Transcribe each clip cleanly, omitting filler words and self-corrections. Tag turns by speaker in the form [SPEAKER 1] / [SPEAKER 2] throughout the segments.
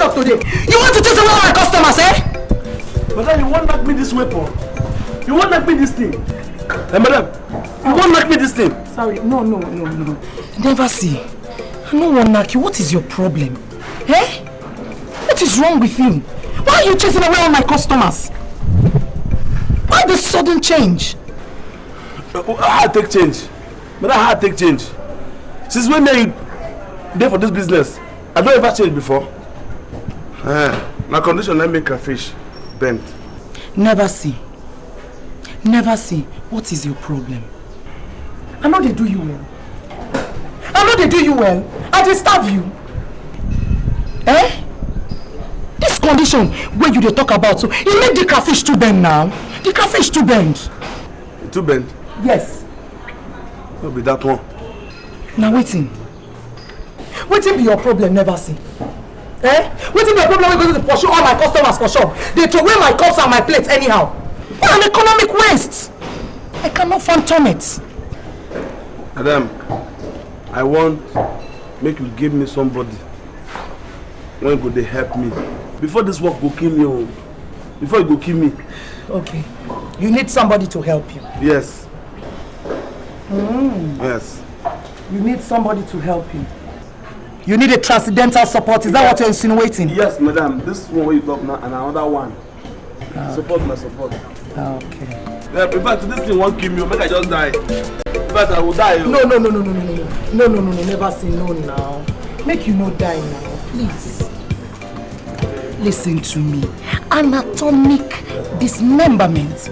[SPEAKER 1] talk today. You want to chase away all my customers, eh?
[SPEAKER 2] Madam, you won't knock me this weapon. You won't knock me this thing. Hey, madam, you won't knock me this thing.
[SPEAKER 1] Sorry, no. Never see. No one knock you. What is your problem? Eh? What is wrong with you? Why are you chasing away all my customers? Why this sudden change?
[SPEAKER 2] How I take change? Madam, how I take change? Since when are you there for this business? I don't ever change before. My condition, I make a fish bend.
[SPEAKER 1] Never see. Never see. What is your problem? I know they do you well. I disturb you. Eh? This condition where you dey talk about, so you make the crayfish to bend now. The crayfish to bend.
[SPEAKER 2] To bend?
[SPEAKER 1] Yes.
[SPEAKER 2] What be that one?
[SPEAKER 1] Now waiting. Waiting be your problem, never see. Eh? Waiting be your problem when you go to pursue all my customers for shop. They throw away my cups and my plates anyhow. What an economic waste. I cannot phantom it.
[SPEAKER 2] Madam, I want make you give me somebody when go they help me. Before this work go kill me. Before you go kill me.
[SPEAKER 1] Okay. You need somebody to help you.
[SPEAKER 2] Yes. Yes.
[SPEAKER 1] You need somebody to help you. You need a transcendental support. Is that what you're insinuating?
[SPEAKER 2] Yes, madam. This one where you talk now and another one.
[SPEAKER 1] Okay.
[SPEAKER 2] Support my support.
[SPEAKER 1] Okay.
[SPEAKER 2] Yeah, in fact, this thing won't kill me. Make I just die. In fact, I will die.
[SPEAKER 1] No. Never say no now. Make you no die now, please. Listen to me. Anatomic dismemberment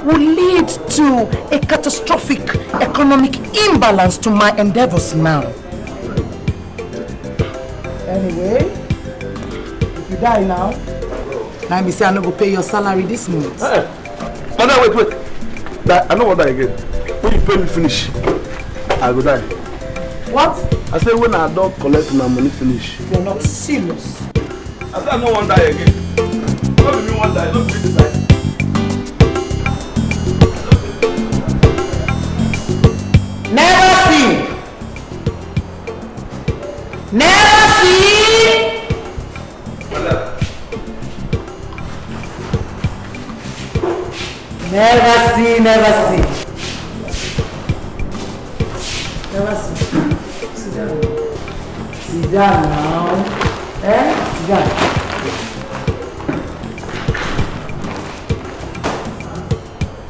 [SPEAKER 1] will lead to a catastrophic economic imbalance to my endeavors now. Anyway, if you die now, let me say I'm not going to pay your salary this month.
[SPEAKER 2] Hey. Madam, wait. I don't want that again. When you pay me finish, I will die.
[SPEAKER 1] What?
[SPEAKER 2] I say when I don't collect my money finish.
[SPEAKER 1] You're not serious.
[SPEAKER 2] I said I don't want that again. What do you want that? Don't be decided.
[SPEAKER 1] Never see. Sit down now. Sit down.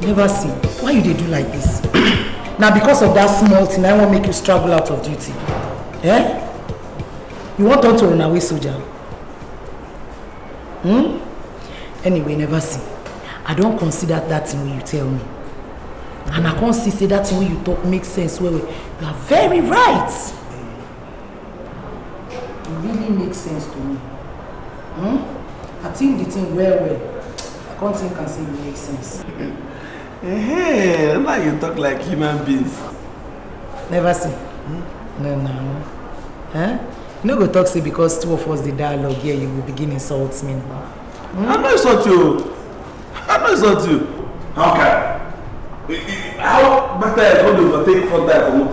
[SPEAKER 1] Never see. Why you dey do like this? Now because of that small thing, I won't make you struggle out of duty. Eh? You want to run away, soldier? Anyway, never see. I don't consider that thing when you tell me. And I can't see that thing when you talk makes sense. You are very right. It really makes sense to me. I think the thing well. I can't think and say it makes sense.
[SPEAKER 2] Hey, now you talk like human beings.
[SPEAKER 1] Never see. No. Huh? You no go talk say because two of us the dialogue here, you will begin insult me.
[SPEAKER 2] I'm not insult you. Okay. How better I go to overtake for that for me?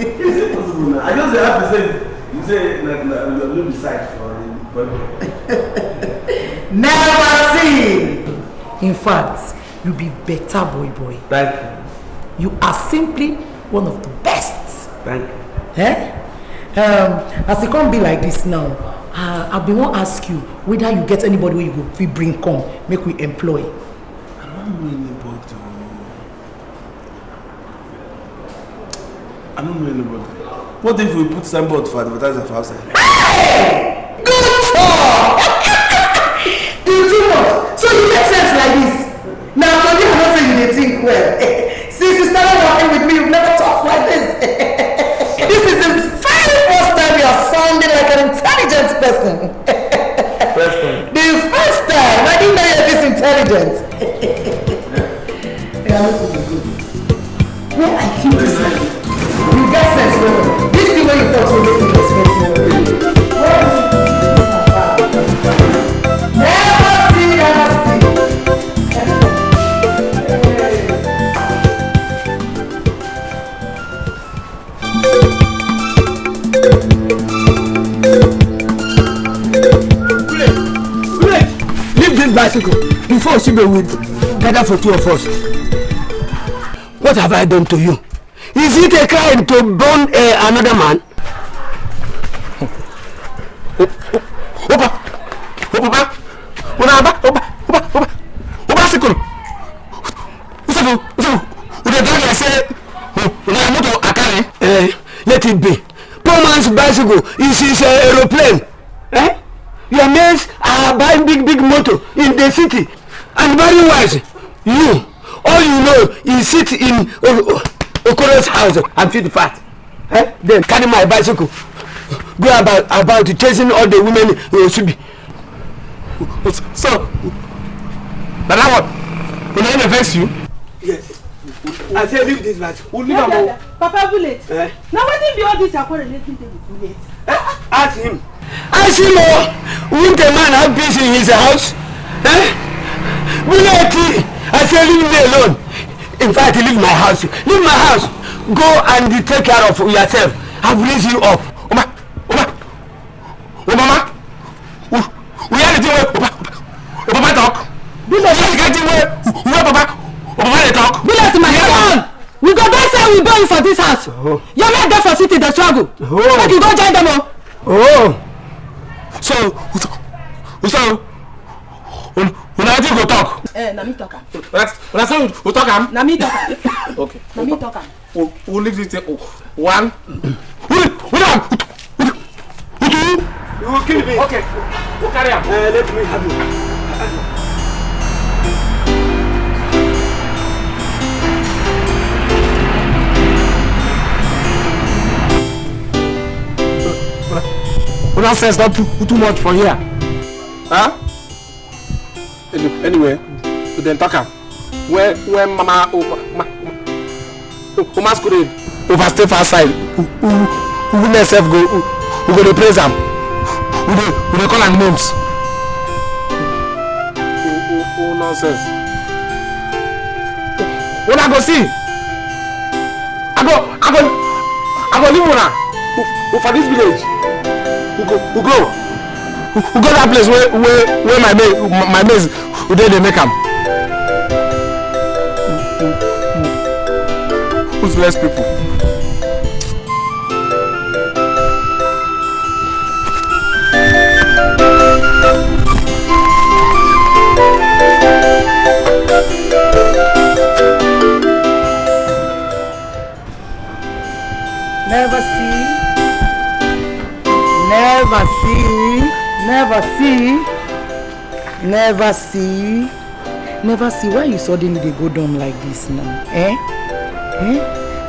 [SPEAKER 2] Is it possible now? I just have to say, you say that you'll be side for it.
[SPEAKER 1] Never see. In fact, you be better boy.
[SPEAKER 2] Thank you.
[SPEAKER 1] You are simply one of the best.
[SPEAKER 2] Thank you.
[SPEAKER 1] Eh? As it can't be like this now, I've been want to ask you whether you get anybody where you go we bring come, make we employ.
[SPEAKER 2] I don't know anybody. What if we put signboard for advertising for outside?
[SPEAKER 1] Hey! Good talk! Good talk! So you make sense like this? Now, I don't say you think well. Since you started working with me, you've never talked like this. This is the very first time you are sounding like an intelligent person.
[SPEAKER 2] First time?
[SPEAKER 1] The first time! I didn't know you're this intelligent. Yeah, where I keep this like, you get sense, bro. This thing where you thought you were making respect. Never see.
[SPEAKER 3] bicycle before Sibe would gather for two of us. What have I done to you? Is it a crime to burn another man? Let it be. Poor man's bicycle is his aeroplane. Eh? Your mates are buying big motor in the city. And very wise, you, all you know is sit in Okoro's house and feed fat. Eh? Then carry my bicycle. Go about chasing all the women who should be. So, but now what? Will I vex you? Yes. I say leave this match. We'll leave them.
[SPEAKER 1] Papa Bullet. Now what if all this are correlating to the Bullet?
[SPEAKER 3] Ask him. Ask him, won't a man have peace in his house? Bullet, I say leave me alone. In fact, leave my house. Leave my house. Go and take care of yourself. I've raised you up. Mama, we are the Papa talk. Bullet, let's get away. Papa talk. Bullet, my son. We go there say we born for this house. You're not there for city the struggle. But you go join them all. So when I go talk.
[SPEAKER 1] Na me talk am.
[SPEAKER 3] When I say we talk am.
[SPEAKER 1] Na me talk am.
[SPEAKER 3] Okay.
[SPEAKER 1] Na me talk am.
[SPEAKER 3] We'll leave this one. You will kill me. Okay. We'll carry him. Let me have you. Nonsense, not too much for here. Huh? Anyway, we then talk. When Mama masquerade overstay for outside, who will herself go? Who go to praise them? Who they call them names? Oh nonsense. When I go see, I go live one for this village. Who go that place where my mates who they make them. Who's less people?
[SPEAKER 1] Never see. Why you suddenly they go down like this now?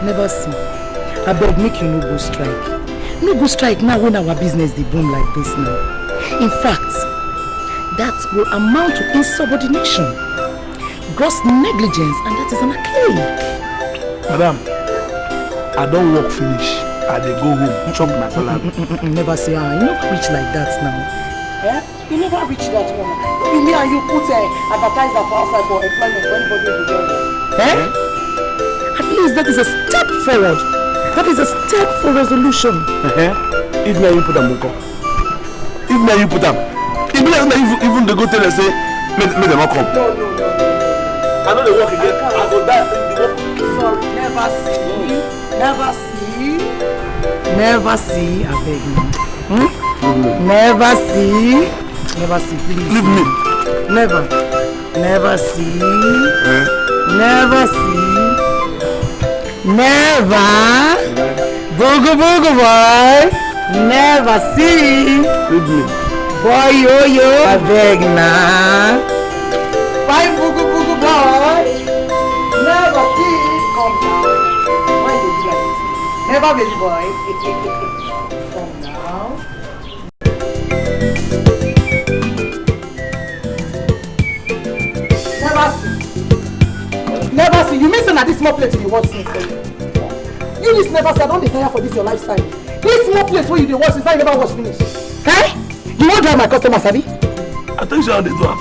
[SPEAKER 1] Never see. I beg make you no go strike. No go strike now when our business they boom like this now. In fact, that will amount to insubordination, gross negligence, and that is an archaic.
[SPEAKER 2] Madam, I don't work finish. I dey go home, chop my salad.
[SPEAKER 1] Never say, you never reach like that now. You never reach that one. You mean you put advertiser for outside for employment for anybody who go there? At least that is a step forward. That is a step for resolution.
[SPEAKER 2] If now you put them, if now you put them, even the good thing they say, make them not come.
[SPEAKER 1] No.
[SPEAKER 2] I know they work again. I go die in the work.
[SPEAKER 1] Sorry, never see, I beg you. Never see, please.
[SPEAKER 2] Leave me.
[SPEAKER 1] Never see. Bogo boy. Never see.
[SPEAKER 2] Leave me.
[SPEAKER 1] Boy yo. I beg na. Fine bogo boy. Never see. Come down. Why did you like this? Never baby boy. Come down. Never see. You mean that this small place you watch since then? You this never see. I don't declare for this your lifestyle. This small place where you dey watch since I never watch finish. Hey? You won't drive my customer, Sabi?
[SPEAKER 2] I think so. They do.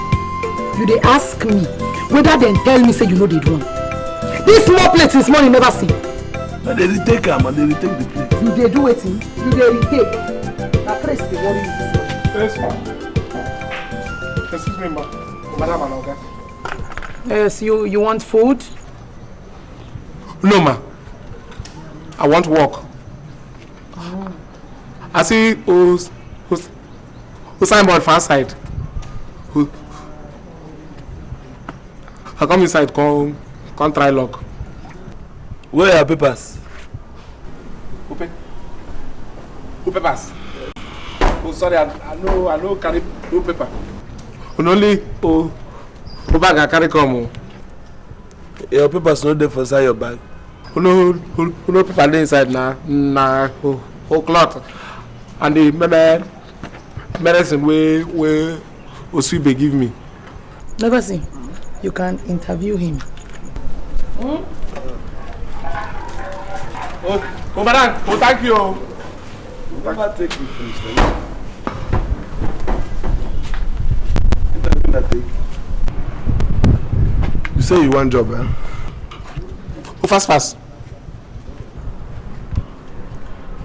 [SPEAKER 1] You dey ask me whether they tell me say you know they do. This small plate is money never see.
[SPEAKER 2] And they retake them and they retake the plate.
[SPEAKER 1] You dey do wetin? You dey retake. Na place dey worry you this morning.
[SPEAKER 3] Yes, ma'am. Excuse me, ma'am.
[SPEAKER 4] Madam, okay?
[SPEAKER 1] Yes, you want food?
[SPEAKER 4] No, ma. I want work.
[SPEAKER 1] Oh.
[SPEAKER 4] I see who's signboard far side. Who? I come inside, come try lock.
[SPEAKER 2] Where are your papers?
[SPEAKER 4] Who papers? Oh, sorry, I know carry no paper. Only bag I carry come.
[SPEAKER 2] Your papers not there for inside your bag.
[SPEAKER 4] No paper dey inside na whole cloth and the medicine wey Oswibe give me.
[SPEAKER 1] Never see. You can interview him.
[SPEAKER 4] Oh, madam, thank you.
[SPEAKER 2] Never take me finish. You say you want job, eh?
[SPEAKER 4] Oh, fast.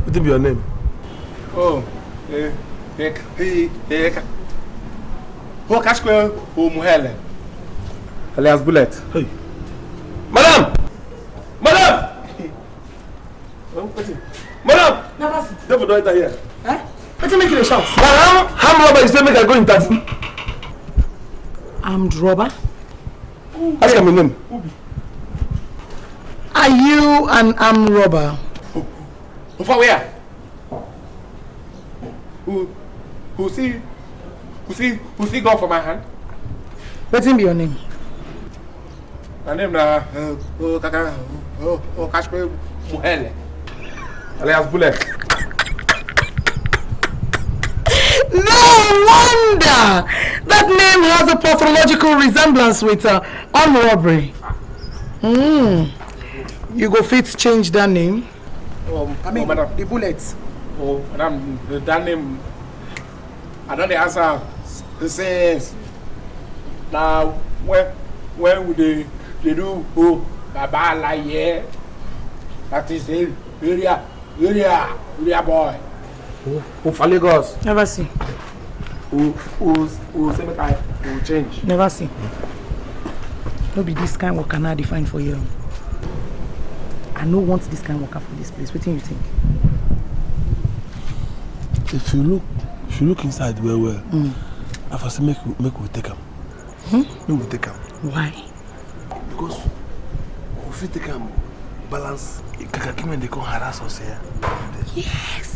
[SPEAKER 2] What be your name?
[SPEAKER 4] Oh, Kashkwe Muhele. Alias Bullet.
[SPEAKER 2] Hey. Madam! Madam!
[SPEAKER 1] Never see.
[SPEAKER 2] Never do enter here.
[SPEAKER 1] Eh? What you make you shout?
[SPEAKER 2] Madam, how robber you say make I go interview?
[SPEAKER 1] Armed robber?
[SPEAKER 2] Ask her my name.
[SPEAKER 1] Are you an armed robber?
[SPEAKER 4] For where? Who see gun for my hand?
[SPEAKER 1] What's be your name?
[SPEAKER 4] My name na Kashkwe Muhele. Alias Bullet.
[SPEAKER 1] No wonder! That name has a pathological resemblance with armed robbery. You go fit change that name?
[SPEAKER 4] Madam.
[SPEAKER 1] The bullets.
[SPEAKER 4] Oh, madam, that name. I don't answer. Since now, when would they do? Oh, Baba like yeah. That is the area boy. Who for Lagos?
[SPEAKER 1] Never see.
[SPEAKER 4] Who say make I will change?
[SPEAKER 1] Never see. No be this kind of work I define for you. I no want this kind of worker for this place. What do you think?
[SPEAKER 2] If you look inside well, I first make we take him. Make we take him.
[SPEAKER 1] Why?
[SPEAKER 2] Because we fit take him balance. Kakaki they come harass us here.
[SPEAKER 1] Yes.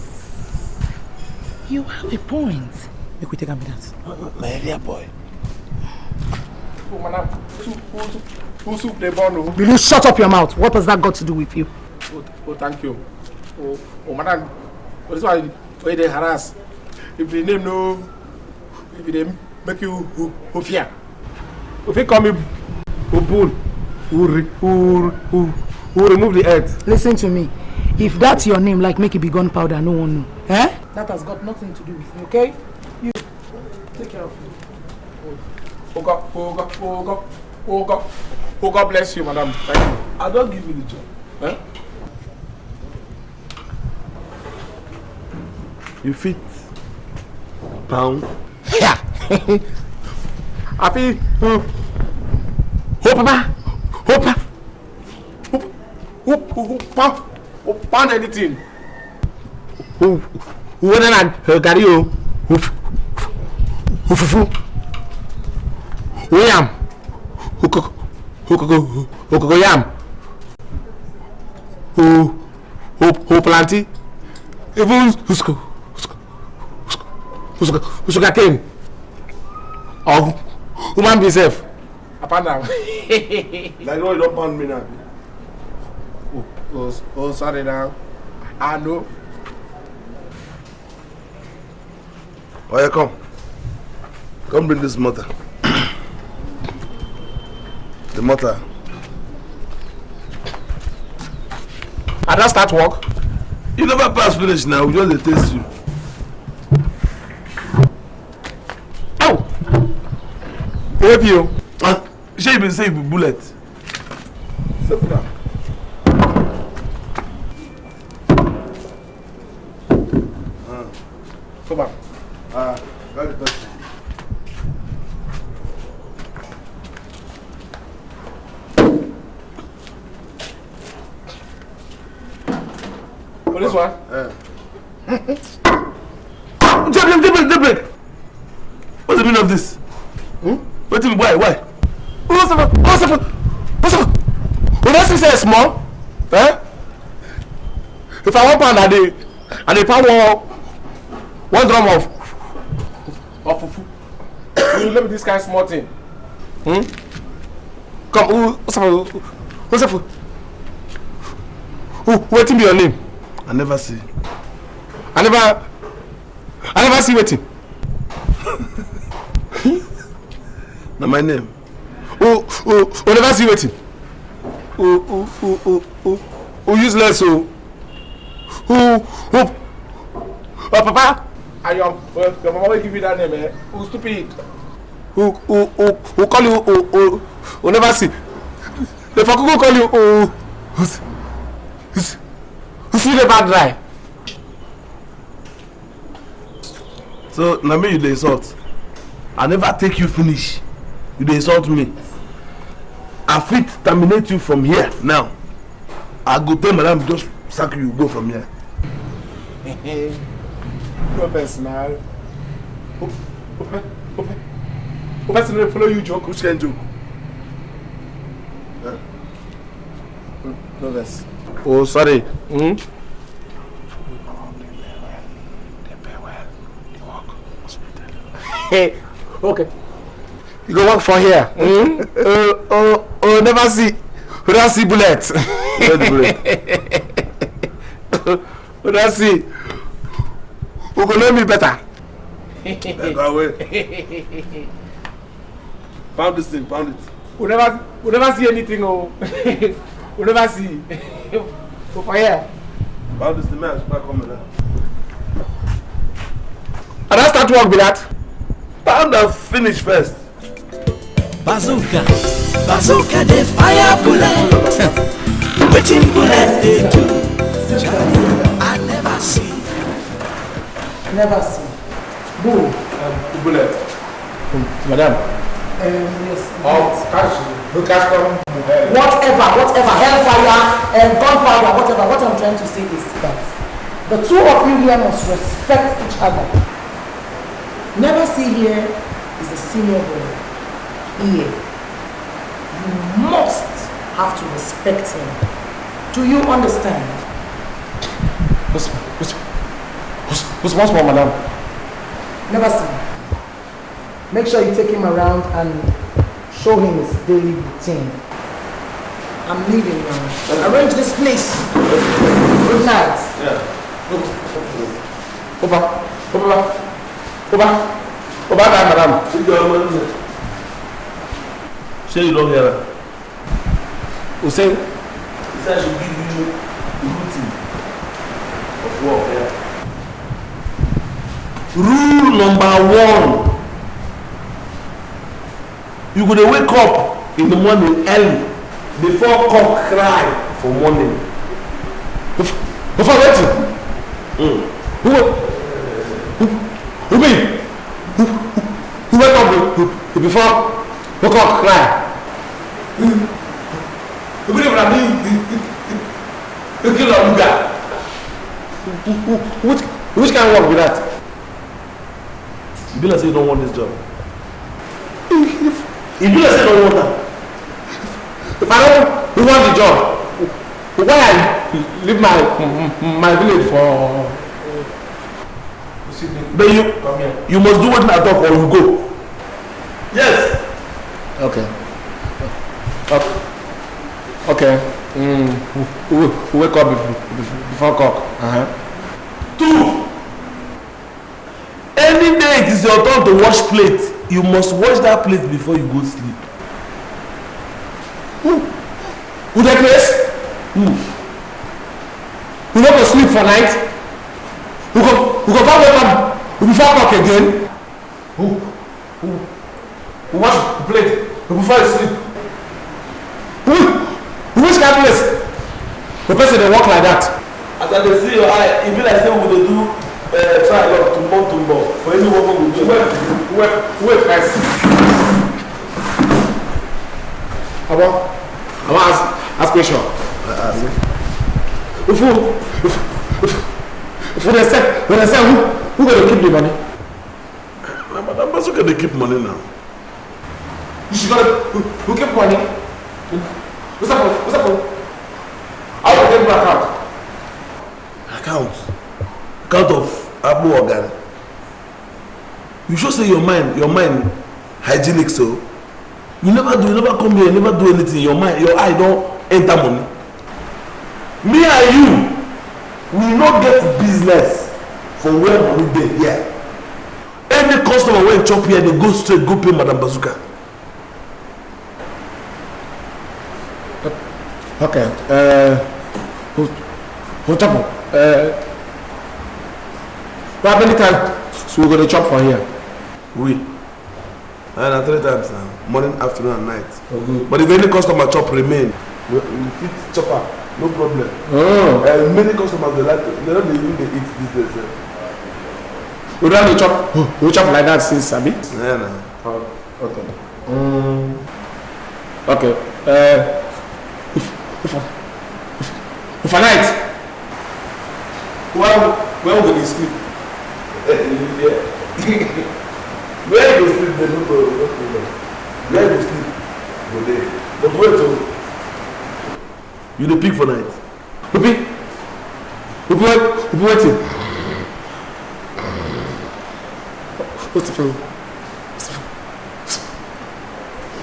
[SPEAKER 1] You have a point. Make we take him with that.
[SPEAKER 2] My area boy.
[SPEAKER 4] Oh, madam, who soup the bone?
[SPEAKER 1] Will you shut up your mouth? What has that got to do with you?
[SPEAKER 4] Oh, thank you. Oh, madam, this why they harass. If the name no, if they make you who fear. If they call me bull, who remove the earth.
[SPEAKER 1] Listen to me. If that's your name, like make it be gunpowder, no one know. Eh? That has got nothing to do with me, okay? You take care of me.
[SPEAKER 4] Oh God bless you, madam. Thank you.
[SPEAKER 2] I don't give you the job.
[SPEAKER 4] Eh?
[SPEAKER 2] You fit pound.
[SPEAKER 4] Yeah. Happy. Pound anything. Who then carry you? Who yam? Who yam? Who planty? Even who sugar cane? Or human be safe? Upon now.
[SPEAKER 2] Like no, you don't pound me now.
[SPEAKER 4] Oh, sorry now. I know.
[SPEAKER 2] Oh, yeah, come bring this motor. The motor.
[SPEAKER 4] I don't start work.
[SPEAKER 2] You never pass finish now. We just taste you.
[SPEAKER 4] Oh, help you.
[SPEAKER 2] She even say you be bullet. Step down.
[SPEAKER 4] Come on.
[SPEAKER 2] Very good.
[SPEAKER 4] this one?
[SPEAKER 2] Break. What's the meaning of this? Why? What's up? When I say small, if I want pound and they pound one drum of fufu.
[SPEAKER 4] You let me this kind of small thing.
[SPEAKER 2] Come, what's up? What be your name? I never see. I never see waiting. Now my name. Who never see waiting. Who useless who Papa.
[SPEAKER 4] And your mama will give you that name, eh? Who stupid?
[SPEAKER 2] Who call you who never see. The fuck who call you who see the bad dry. So now me you dey insult. I never take you finish. You dey insult me. I fit terminate you from here now. I go tell madam just sack you go from here.
[SPEAKER 4] No personal. Who person follow you joke?
[SPEAKER 2] Which kind joke?
[SPEAKER 4] No less.
[SPEAKER 2] Oh sorry.
[SPEAKER 4] Hey, okay.
[SPEAKER 2] You go work for here. Never see. We don't see bullets. We don't see. Who go know me better? Go away. Pound this thing, pound it.
[SPEAKER 4] We never see anything. Oh, we never see. Go for here.
[SPEAKER 2] Pound this thing, man. Back on that.
[SPEAKER 4] And I start work with that.
[SPEAKER 2] Pound and finish first.
[SPEAKER 5] Bazooka the fire bullet. Waiting bullet they do. I never see.
[SPEAKER 1] Bull.
[SPEAKER 4] Bullet. Madam.
[SPEAKER 1] Yes.
[SPEAKER 4] Cash come.
[SPEAKER 1] Whatever, hellfire, gunpowder, whatever. What I'm trying to say is that the two of you here must respect each other. Never see here is a senior boy. Here, you must have to respect him. Do you understand?
[SPEAKER 4] Who's once more, madam?
[SPEAKER 1] Never see. Make sure you take him around and show him his daily routine. I'm leaving now. Arrange this place. Good night.
[SPEAKER 2] Yeah.
[SPEAKER 4] Over there, madam.
[SPEAKER 2] Say you don't hear her.
[SPEAKER 4] Who say?
[SPEAKER 2] He said I should give you the routine of work. Yeah. Rule number 1. You go to wake up in the morning early before cock cry for morning.
[SPEAKER 4] Before waiting? Who wake up before cock cry? You believe that you kill a guy? Which kind of work with that?
[SPEAKER 2] You be like say you don't want this job. You be like say you don't want that.
[SPEAKER 4] If I don't want the job, why I leave my village for?
[SPEAKER 2] But you must do what I talk or you go. Yes.
[SPEAKER 4] Okay. Wake up before cock.
[SPEAKER 2] 2. Any day it is your turn to wash plate, you must wash that plate before you go sleep.
[SPEAKER 4] Who that place? You want to sleep for night? Who go back wake up before cock again? Who wash the plate before you sleep? Which kind of place? The person they walk like that.
[SPEAKER 2] As I dey see your eye, e be like say we dey do trial tumbo for any work we do.
[SPEAKER 4] Wait first. I want ask question. when I say who gonna keep the money?
[SPEAKER 2] Madam Bazooka, they keep money now.
[SPEAKER 4] You should who keep money? What's that for? How will take my account?
[SPEAKER 2] Account of Abu Organ. You should say your mind hygienic, so you never come here, you never do anything. Your eye don't enter money. Me and you, we not get business from where money dey here. Any customer when chop here, they go straight go pay Madam Bazooka.
[SPEAKER 4] Okay. Hold up. How many times we gonna chop for here?
[SPEAKER 2] We. And 3 times now. Morning, afternoon, and night.
[SPEAKER 4] Okay.
[SPEAKER 2] But if any customer chop remain, we fit chopper, no problem.
[SPEAKER 4] Oh.
[SPEAKER 2] And many customers they don't even they eat this day.
[SPEAKER 4] We don't chop. We chop like that since a bit.
[SPEAKER 2] Yeah, no.
[SPEAKER 4] Oh, okay. Okay. If a night, where will they sleep?
[SPEAKER 2] Where you sleep, they no problem. Where you sleep, go there. But wait till you the pick for night.
[SPEAKER 4] We waiting. What's the film?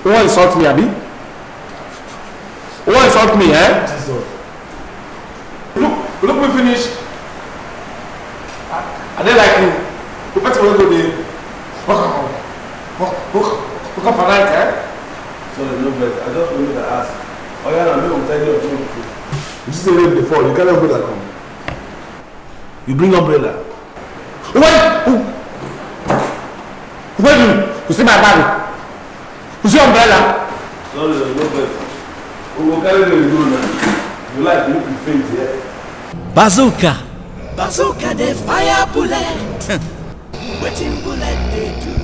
[SPEAKER 4] You want to insult me, Abi? You want to insult me, eh?
[SPEAKER 2] Jesus.
[SPEAKER 4] Look me finish. I don't like you. The first one go there. Look up for night, eh?
[SPEAKER 2] Sorry, no better. I just wanted to ask. Oh yeah, no, I'm telling you something. You see rain before, you can't umbrella come. You bring umbrella.
[SPEAKER 4] Wait, you see my bag? You see umbrella?
[SPEAKER 2] Sorry, no better. We will carry the go now. You like you faint here.
[SPEAKER 5] Bazooka the fire bullet. Waiting bullet they do.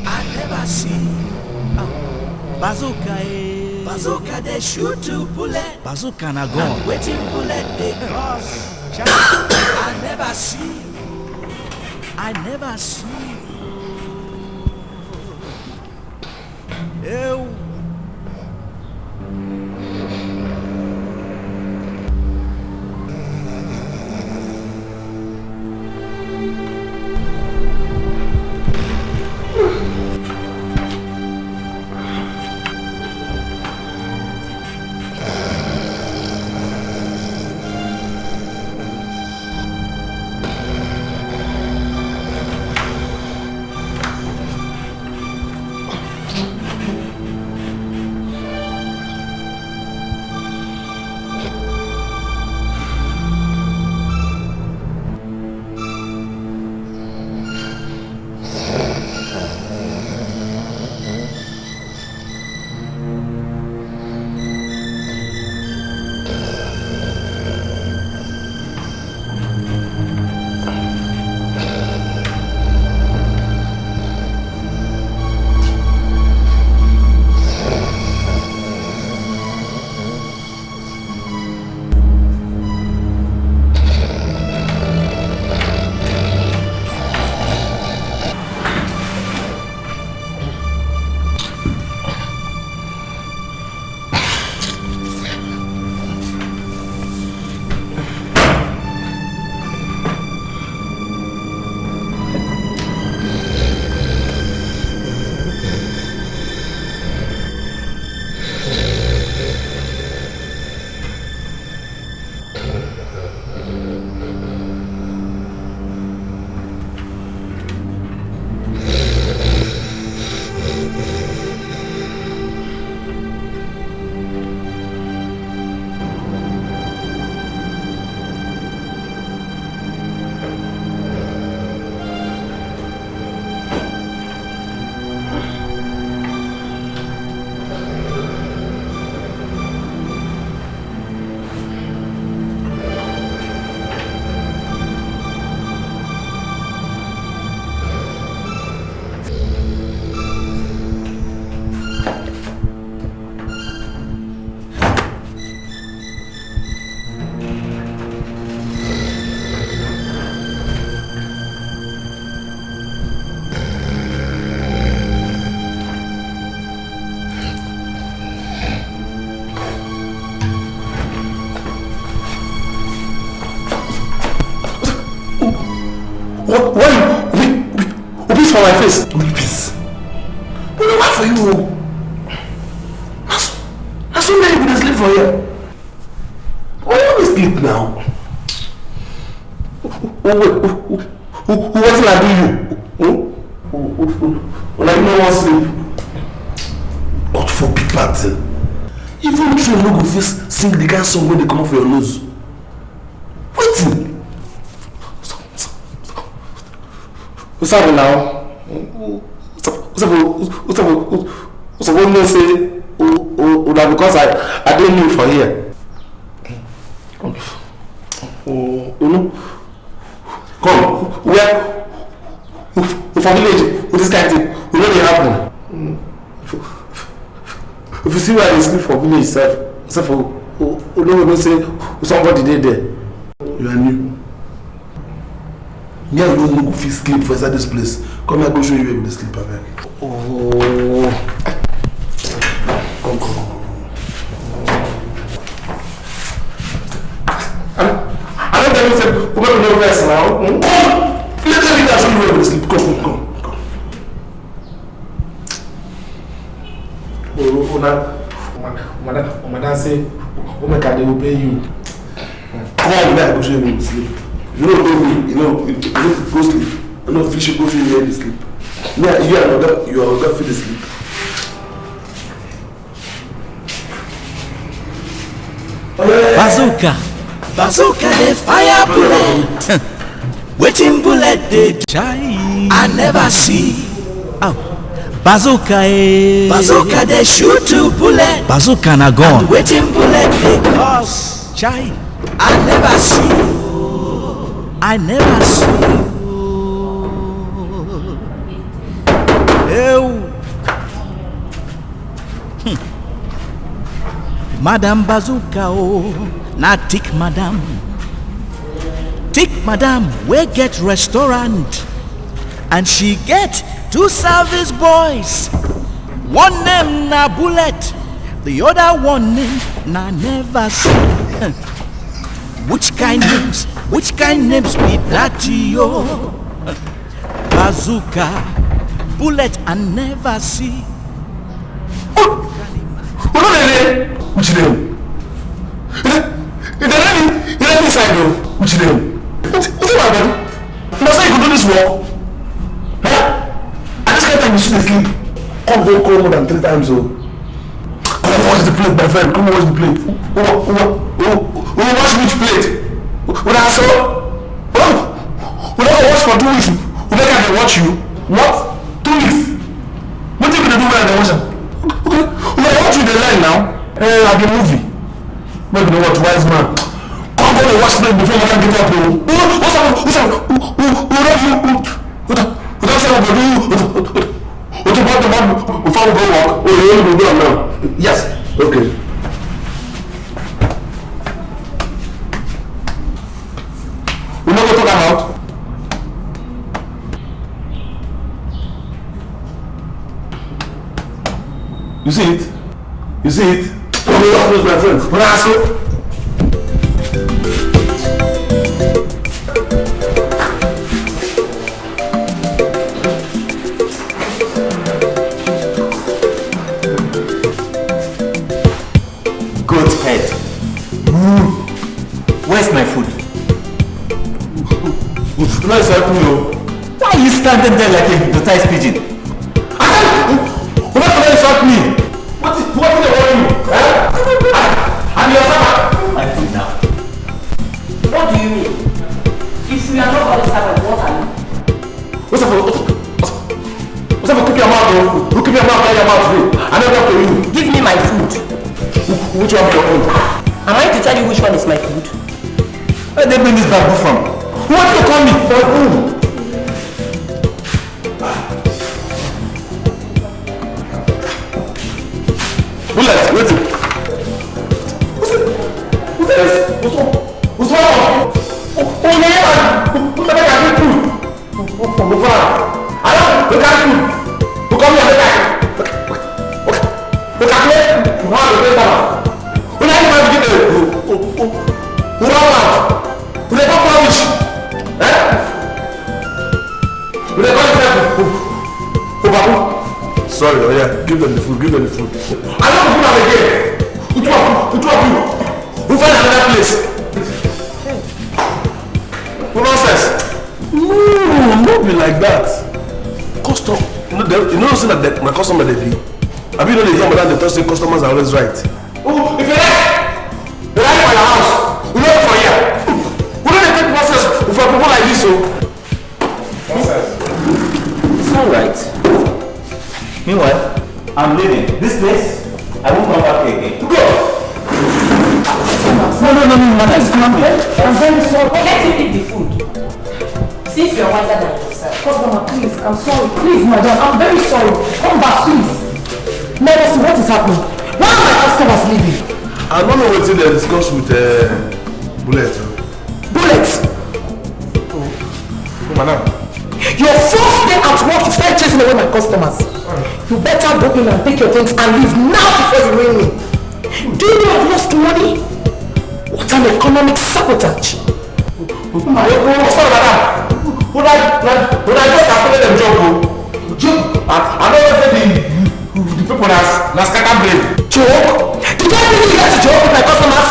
[SPEAKER 5] I never see. Bazooka they shoot to bullet. Bazooka na gun. Waiting bullet they cross. I never see. Ew.
[SPEAKER 2] Why you peace for my face? Peace. But why for you? I so many people sleep for you. Why you always sleep now? What will I do you? When I no one sleep. God forbid bad thing. Even if you no go first sing the kind song when they come off your nose. Waiting. What's up now? What's up? What you say? Because I didn't need for here. Come, where? For village, with this kind of thing, you know they happen. If you see where they sleep for village itself, except for don't say somebody did there. You are new. Me and you don't feel sleep for inside this place. Come here, go show you where they sleep. Oh. Come. I don't tell you say we're going to rest now. Let me show you where they sleep. Come. Madam say, oh my God, they will pay you. Come on, I go show you where they sleep. You don't know me, you don't go sleep. I know fish go show you where they sleep. Yeah, you are not fit to sleep.
[SPEAKER 5] Bazooka the fire bullet. Waiting bullet they I never see. Bazooka they shoot to bullet. Bazooka na gun. Waiting bullet they cause chai. I never see. Madam Bazooka na tick madam we get restaurant and she get 2 service boys. One name na bullet, the other one name na never see. Which kind names be that yo? Bazooka, bullet and never see.
[SPEAKER 2] Which name? You let me inside though. Which name? What's it my body? Now say you could do this work. Huh? I just can't time you should sleep. Come don't call more than 3 times though. Come watch the plate, my friend. Come watch the plate. Who watch which plate? When I saw when I watch for 2 weeks, who make I watch you? What? 2 weeks? What are you gonna do when I watch them? I watch you the line now. I've been movie. Maybe you know what, wise man. Come go and watch play before you can get up. What's up? Before we go walk? Oh, you only go now. Yes. Okay. We know what to talk about. You see it? You see it? Oh, my friend. What I ask you?
[SPEAKER 6] Goat head. Where's my food?
[SPEAKER 2] Nice helping you.
[SPEAKER 6] Why are you standing there like a hypnotized pigeon?
[SPEAKER 2] Why can you insult me? What is the worry you? I'm your servant.
[SPEAKER 6] My food now.
[SPEAKER 1] What do you mean? If we are not all the servants, what are you?
[SPEAKER 2] What's up for keep your mouth? Who keep your mouth out your mouth? I don't talk to you.
[SPEAKER 1] Give me my food.
[SPEAKER 2] Which one be your own?
[SPEAKER 1] Am I to tell you which one is my food?
[SPEAKER 6] Where did they bring this bamboo from?
[SPEAKER 2] What do you call me? For whom? Bullet, wait. What's wrong? Oh, yeah. Who's the guy with food? From the farm. I don't look at food. Who come here? Look at me. Who have the best one? Who like to give it? Who don't want? Who they don't promise? Sorry, oh yeah, give them the food, give them the food.
[SPEAKER 3] I don't put them again. Who two of you? Who find another place? What nonsense?
[SPEAKER 2] No be like that. Custom, you know that my customer they be. I mean, you know the young man they tell say customers are always right.
[SPEAKER 3] Oh, if you like for your house, we know for here. We don't take process for people like this, so.
[SPEAKER 6] It's not right. Meanwhile, I'm leaving. This place, I won't come back here again.
[SPEAKER 3] Go!
[SPEAKER 6] No, madam.
[SPEAKER 1] I'm very sorry. Let him eat the food. Since you're wiser than yourself. Customer, please, I'm sorry. Please, madam, I'm very sorry. Come back, please. Nervous, what is happening? Why are my customers leaving?
[SPEAKER 2] I don't know what they discuss with Bullet.
[SPEAKER 1] Bullet!
[SPEAKER 3] Madam.
[SPEAKER 1] Your first day at work, you start chasing away my customers. You better go in and take your things and leave now before you ring me. Do you know I've lost money? What an economic sabotage.
[SPEAKER 3] Sorry, madam. Would I just have them joke? I know what the people that's scatter blame.
[SPEAKER 1] Joke? Did I really get to joke with my customers?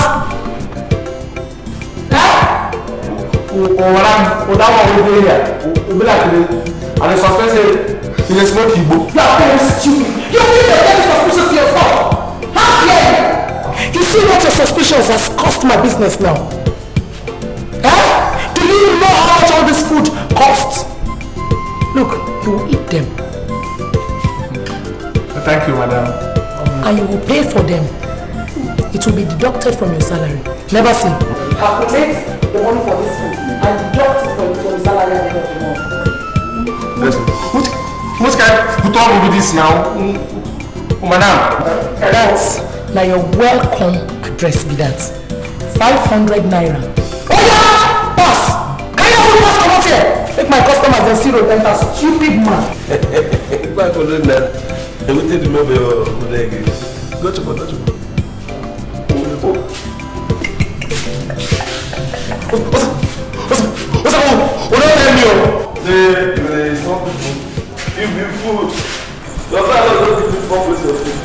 [SPEAKER 3] That one will be here. We'll be like and the suspense is a smoke Igbo.
[SPEAKER 1] You are very stupid. You think you're very suspicious to yourself. How dare you? You see what your suspicions has cost my business now? Huh? Do you know how much all this food costs? Look, you will eat them.
[SPEAKER 3] Thank you, madam.
[SPEAKER 1] And you will pay for them. It will be deducted from your salary. Never seen. Calculate the money for this food and deduct it from your salary at the end of the month.
[SPEAKER 3] What kind of talk with this now? Madam.
[SPEAKER 1] That's now your welcome address be that. 500 naira. Oh yeah! Pass! Can you pass come out here? Make my customers and see enter stupid man.
[SPEAKER 2] 500 naira. Everything the member of the again. Go to go.
[SPEAKER 3] What's up? What are you?
[SPEAKER 2] It's not you food. Your father don't give you food with your food.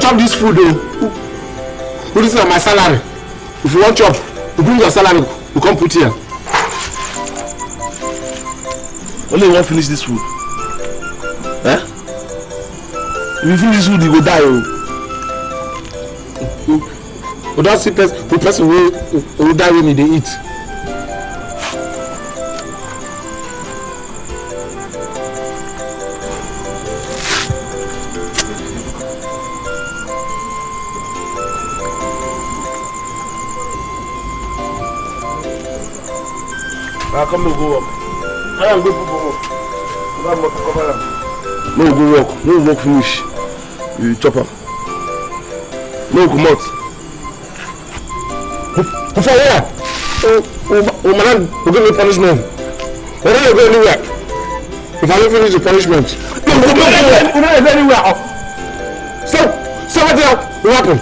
[SPEAKER 3] Chop this food though. Put this on my salary. If you want chop, you bring your salary, you come put here.
[SPEAKER 2] Only you want finish this food. Eh? If you finish this food, you go die.
[SPEAKER 3] We don't see the person who die when they eat.
[SPEAKER 2] Now come and go work. I am good for work. I am going to cover them. No go work. No work finish. You chop up. No come out.
[SPEAKER 3] For where? Oh madam, you give me punishment. We're not going anywhere. If I don't finish the punishment. No, we're not going anywhere. So what the hell will happen?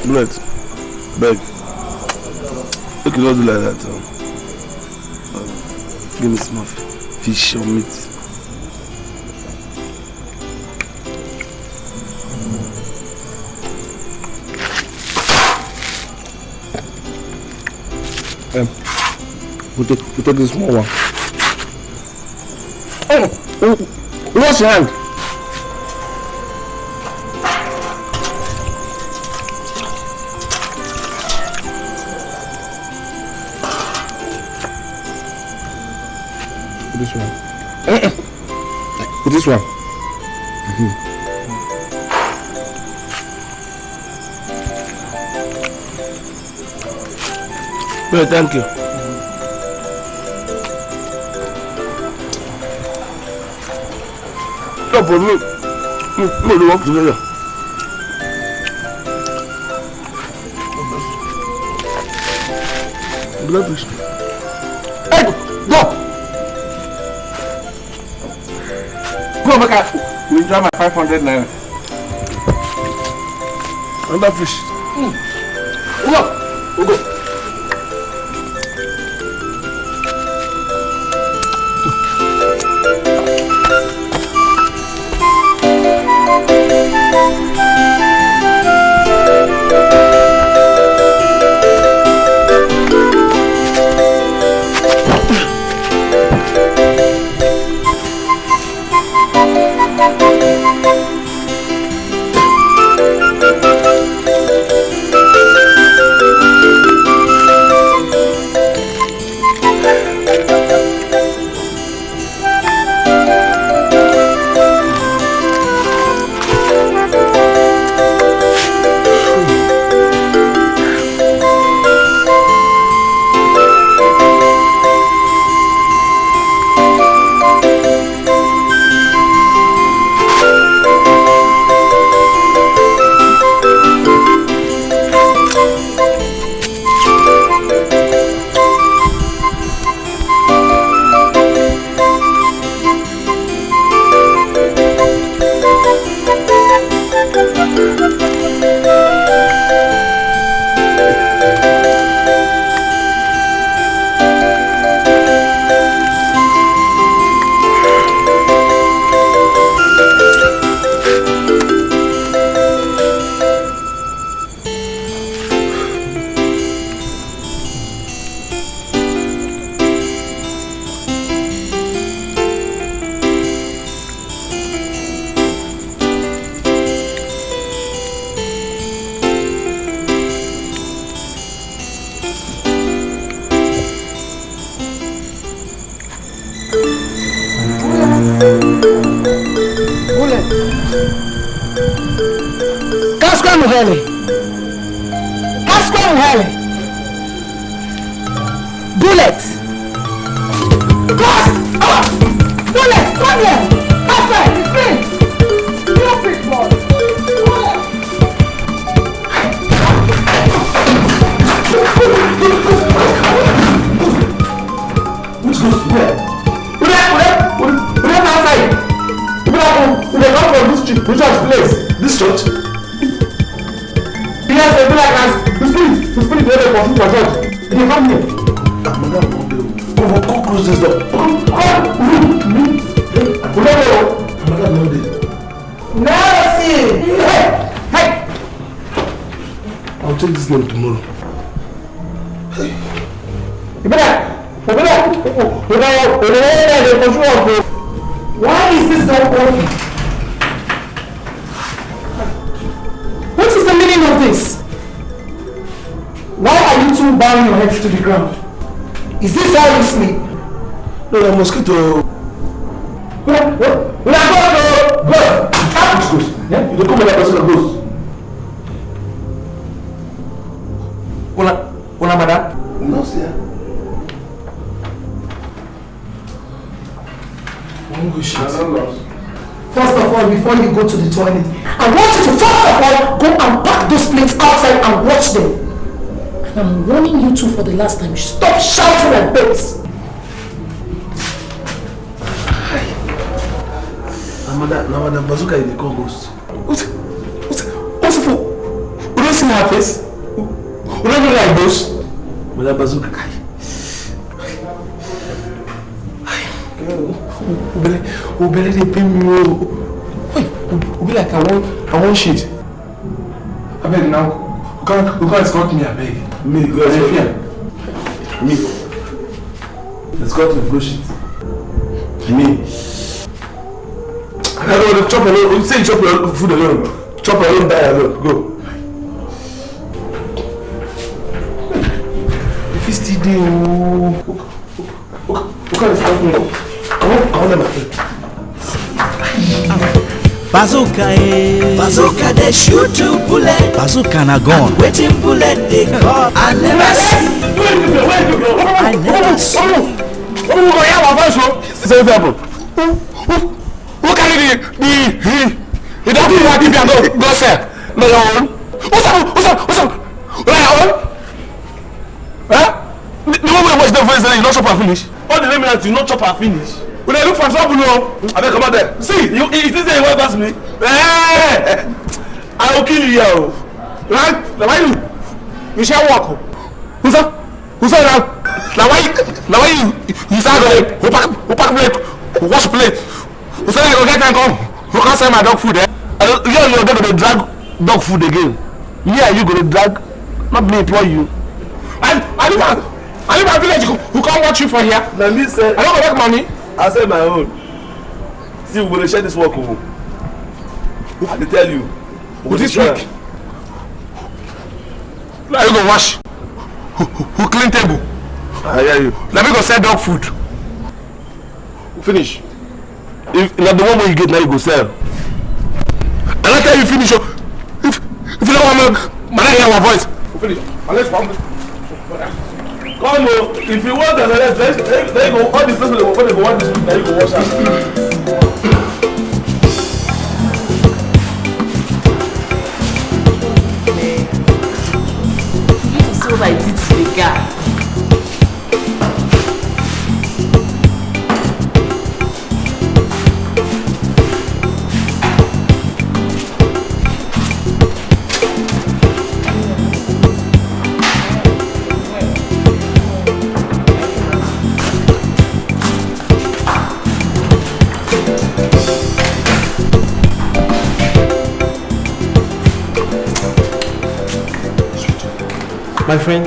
[SPEAKER 2] Bullet, beg. Look, you don't do like that. Give me some fish or meat.
[SPEAKER 3] We take this small one. Wash your hand.
[SPEAKER 2] this one. With this one. Well, thank you. Stop for me. No, you walk together. Bloodfish.
[SPEAKER 4] Hey, go! Go back. Withdraw my 500 naira.
[SPEAKER 2] Another fish.
[SPEAKER 4] Go. Go.
[SPEAKER 1] Why is this not working? What is the meaning of this? Why are you two bowing your heads to the ground? Is this how you sleep?
[SPEAKER 2] No, the mosquito.
[SPEAKER 1] Go!
[SPEAKER 2] Yeah? You don't come with that person that goes.
[SPEAKER 4] Una madam?
[SPEAKER 2] No, sir.
[SPEAKER 1] First of all, before you go to the toilet, I want you to first of all go and pack those plates outside and watch them. And I'm warning you two for the last time. Stop shouting at babes.
[SPEAKER 2] Madam Bazooka is the co-host.
[SPEAKER 4] What's it for? We don't see her face. We don't look like those.
[SPEAKER 2] Madam Bazooka.
[SPEAKER 4] Obele dey pay me. Wait, we be like I want shit. I beg now. You can't escort me, I beg.
[SPEAKER 2] Me, go ahead. Me. Escort me, go shit. Me. I don't want to chop alone. You say you chop your food alone. Chop alone, die alone. Go. If you still do, who can escort me? I
[SPEAKER 5] Bazooka, bazooka they shoot to bullet. Bazooka na gone. Waiting bullet they call. I never see. I never see.
[SPEAKER 3] Who carry the donkey what if you go sell? No your own. What's up? Huh? The one we watch the face you not chop and finish.
[SPEAKER 2] All the name that you not chop and finish.
[SPEAKER 3] When I look for trouble, no. I better come out there.
[SPEAKER 2] See, you is this the way pass me? I will kill you.
[SPEAKER 3] Right? Now why you shall walk? Who's that now? Now why you start going? Who pack plate? Who wash plate? Who say I go get and come? Who can't sell my dog food there?
[SPEAKER 2] You're going to drag dog food again. Yeah, you going to drag, not me employ you.
[SPEAKER 3] I live in a village who can't watch you for here.
[SPEAKER 2] Now me say,
[SPEAKER 3] I don't make money.
[SPEAKER 2] I say my own. See, we're going to share this work over. I can tell you.
[SPEAKER 3] With this week. Now you go wash. Who clean table?
[SPEAKER 2] I hear you.
[SPEAKER 3] Let me go sell dog food. Finish.
[SPEAKER 2] If not the one where you get now, you go sell.
[SPEAKER 3] And I tell you finish. If you don't want my hear my voice. Finish. Unless one.
[SPEAKER 2] Come on, if you want the rest, they go all the people when they go want this week, now you go wash out.
[SPEAKER 1] You see what I did to the guy.
[SPEAKER 7] My friend,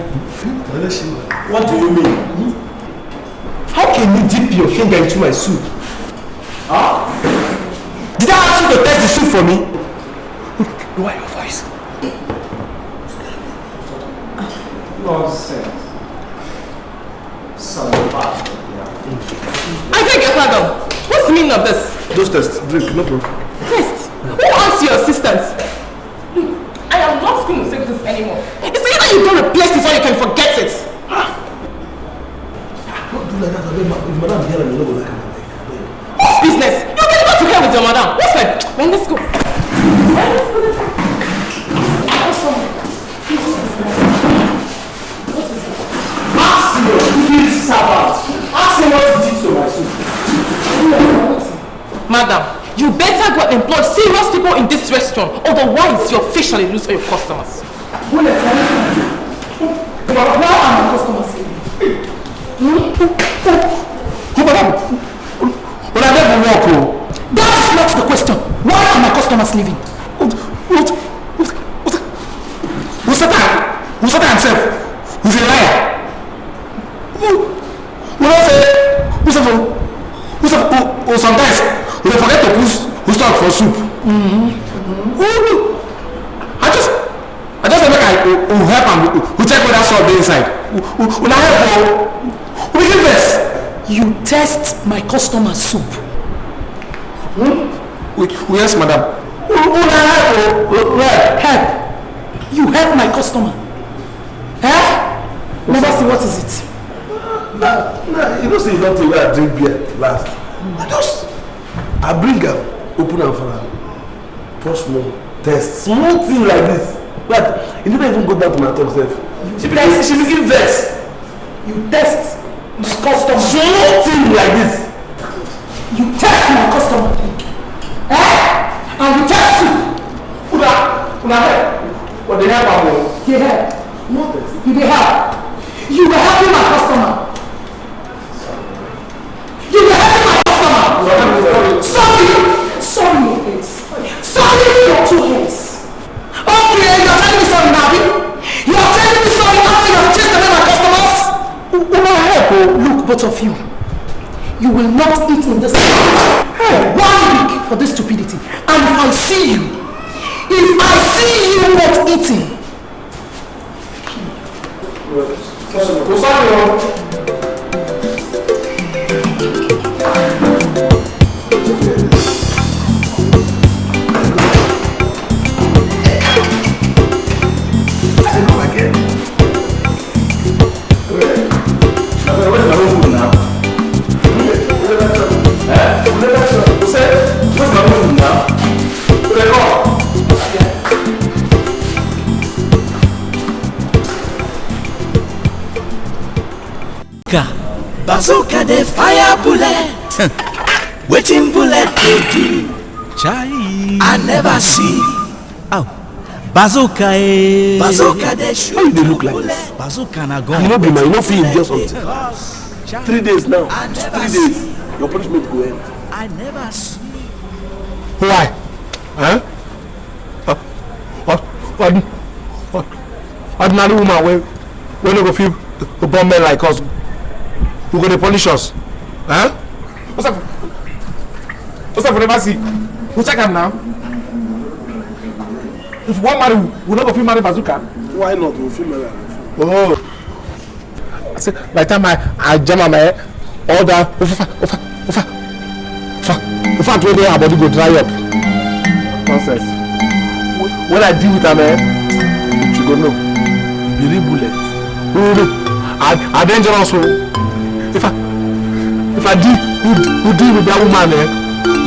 [SPEAKER 7] what do you mean? How can you dip your finger into my soup? Huh? Did I ask you to test the soup for me? Lower your voice. Nonsense.
[SPEAKER 1] I beg your pardon. What's the meaning of this?
[SPEAKER 2] Just test, drink, no problem.
[SPEAKER 1] Test? Who asked your assistance? I am not going to take this anymore. It's either you don't replace it or you can forget it.
[SPEAKER 2] Don't do like that, if madam here and you know like that.
[SPEAKER 1] What's business? You can go to hell with your madam. What's like? Man, let's go.
[SPEAKER 7] Ask your stupid servant. Ask him what he did to my soup.
[SPEAKER 1] Madam, you better go and employ serious people in this restaurant, otherwise you'll officially lose all your customers.
[SPEAKER 7] Now I'm a customer. But I never walk. That is not the question. Why are my customers leaving? Who's that himself? Who's a liar? Sometimes we forget to put stock for soup. I just make I help and we check whether salt is inside. We not help. We give this. You test my customer's soup. Yes, madam. Help. You help my customer. Eh? Never see what is it.
[SPEAKER 2] Nah, you know say you don't think I drink beer last. I bring her, open her for her. Pour small, test. Small thing like this. But you never even go down to my top self. She begin vex.
[SPEAKER 7] You test this customer.
[SPEAKER 2] Small thing like this.
[SPEAKER 7] You test my customer. Eh? And you test you. Una help.
[SPEAKER 2] But they help her.
[SPEAKER 7] They help. No test. You they help. You were helping my customer. You were helping my customer. Sorry, it's. Sorry, your two heads. Okay, you're telling me sorry, Nabi. You're telling me sorry after you've chased away my customers. Look, both of you. You will not eat in this house. 1 week for this stupidity. And if I see you not eating. Sorry.
[SPEAKER 5] Bazooka they fire bullet. Waiting bullet they do.
[SPEAKER 6] Chai.
[SPEAKER 5] I never see.
[SPEAKER 6] Oh. Bazooka eh.
[SPEAKER 5] Bazooka they shoot.
[SPEAKER 2] How they look like this?
[SPEAKER 6] Bazooka na gone.
[SPEAKER 2] You know be man, you know feel just something. 3 days now. 3 days.
[SPEAKER 5] See.
[SPEAKER 2] Your punishment go end.
[SPEAKER 5] I never see.
[SPEAKER 4] Why? Huh? Ordinary woman when no go feel born men like us, who go to punish us? Huh? What's up? What's up for never see? Who check him now? If one marry, we not go feel marry Bazooka.
[SPEAKER 2] Why not? We feel like
[SPEAKER 4] Oh. I say by the time I jam my head, all that in fact when her body go dry up. Nonsense. When I deal with her man, she go know.
[SPEAKER 2] Billy bullet.
[SPEAKER 4] I dangerous. If I deal who deal with that woman,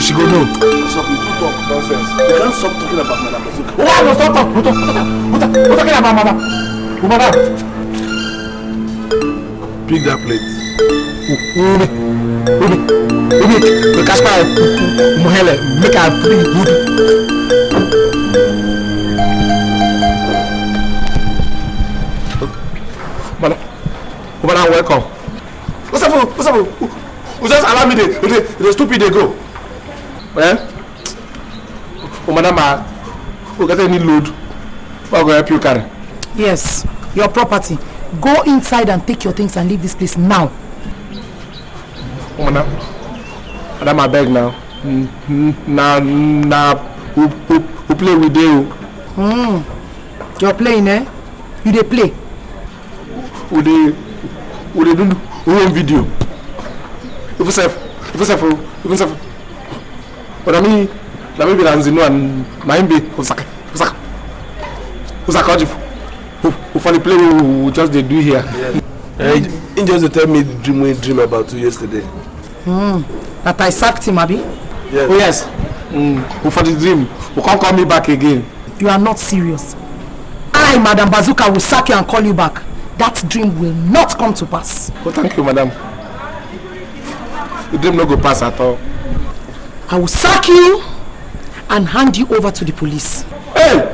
[SPEAKER 4] she go know.
[SPEAKER 2] So we do talk nonsense. You can't stop talking about Madam Bazooka.
[SPEAKER 4] Why no stop talk? We're talking about Mama. Mama.
[SPEAKER 2] Pick that plate.
[SPEAKER 4] Ubi, the Caspar Muhele, make her pretty good. Madam, welcome. What's up? Who just allow me the stupid they go? Eh? Oh, madam, we get any load. I'll go help you carry.
[SPEAKER 7] Yes, your property. Go inside and take your things and leave this place now.
[SPEAKER 4] Oh, madam, I beg now. Who play with you?
[SPEAKER 7] You're playing, eh? You dey play.
[SPEAKER 4] Who they do home video? If you say, but I mean, that may be Ranzino and Maimbe, Osaka, who funny play who just they do here.
[SPEAKER 2] He just tell me dream about you yesterday.
[SPEAKER 7] That I sacked him, Abi.
[SPEAKER 2] Yes.
[SPEAKER 4] Oh yes. Who for the dream? Who can't call me back again?
[SPEAKER 7] You are not serious. I, Madam Bazooka, will sack you and call you back. That dream will not come to pass.
[SPEAKER 4] Oh, thank you, madam. The dream no go pass at all.
[SPEAKER 7] I will sack you and hand you over to the police.
[SPEAKER 4] Hey!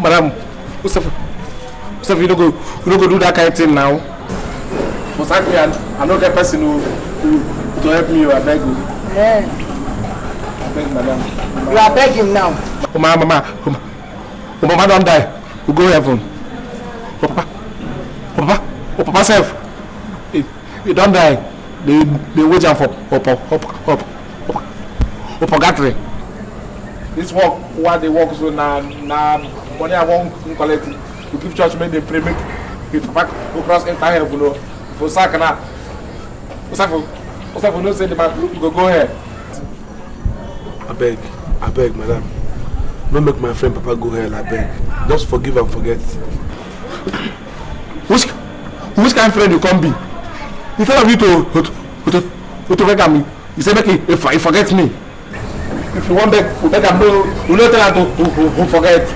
[SPEAKER 4] Madam, what's up, you don't go do that kind of thing now. For sack me and I know that person who to help me, I beg you.
[SPEAKER 7] Yeah.
[SPEAKER 4] I beg, madam.
[SPEAKER 7] You are begging now.
[SPEAKER 4] Oh, mama don't die. We go heaven. Papa self. He don't die. They wait for purgatory. This work, what they work so now money I won't collect. We give church men they pray make papa go cross enter heaven for sakana. What's up no say the man go here.
[SPEAKER 2] I beg, madam. Don't make my friend Papa go hell, I beg. Just forgive and forget.
[SPEAKER 4] Which kind of friend you can be? Instead of you to beg me, you say make if I forget me. If you want beg him, you not tell him to forget.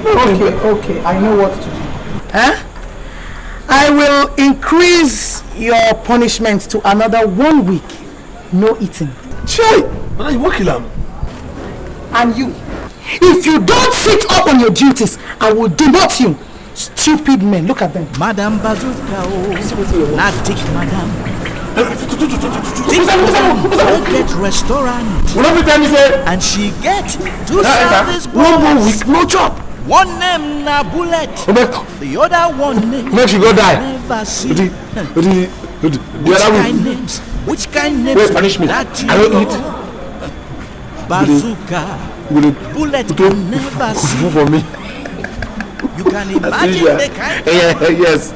[SPEAKER 7] Okay, I know what to do. I will increase your punishment to another 1 week. No eating.
[SPEAKER 2] Chai! But you won't kill him.
[SPEAKER 7] And you, if you don't sit up on your duties, I will demote you. Stupid men, look at them.
[SPEAKER 5] Madam Bazooka, not take madam. Get restaurant. And she get to service.
[SPEAKER 4] 1 more week, no job.
[SPEAKER 5] One name na bullet. The other one name.
[SPEAKER 4] Make she go die.
[SPEAKER 5] Never see.
[SPEAKER 4] The other
[SPEAKER 5] kind names? Which kind names?
[SPEAKER 4] Wait, punish me.
[SPEAKER 5] That
[SPEAKER 4] I don't eat.
[SPEAKER 5] Bazooka. Bullet can never see.
[SPEAKER 4] For me.
[SPEAKER 5] You can imagine the kind.
[SPEAKER 4] Yes.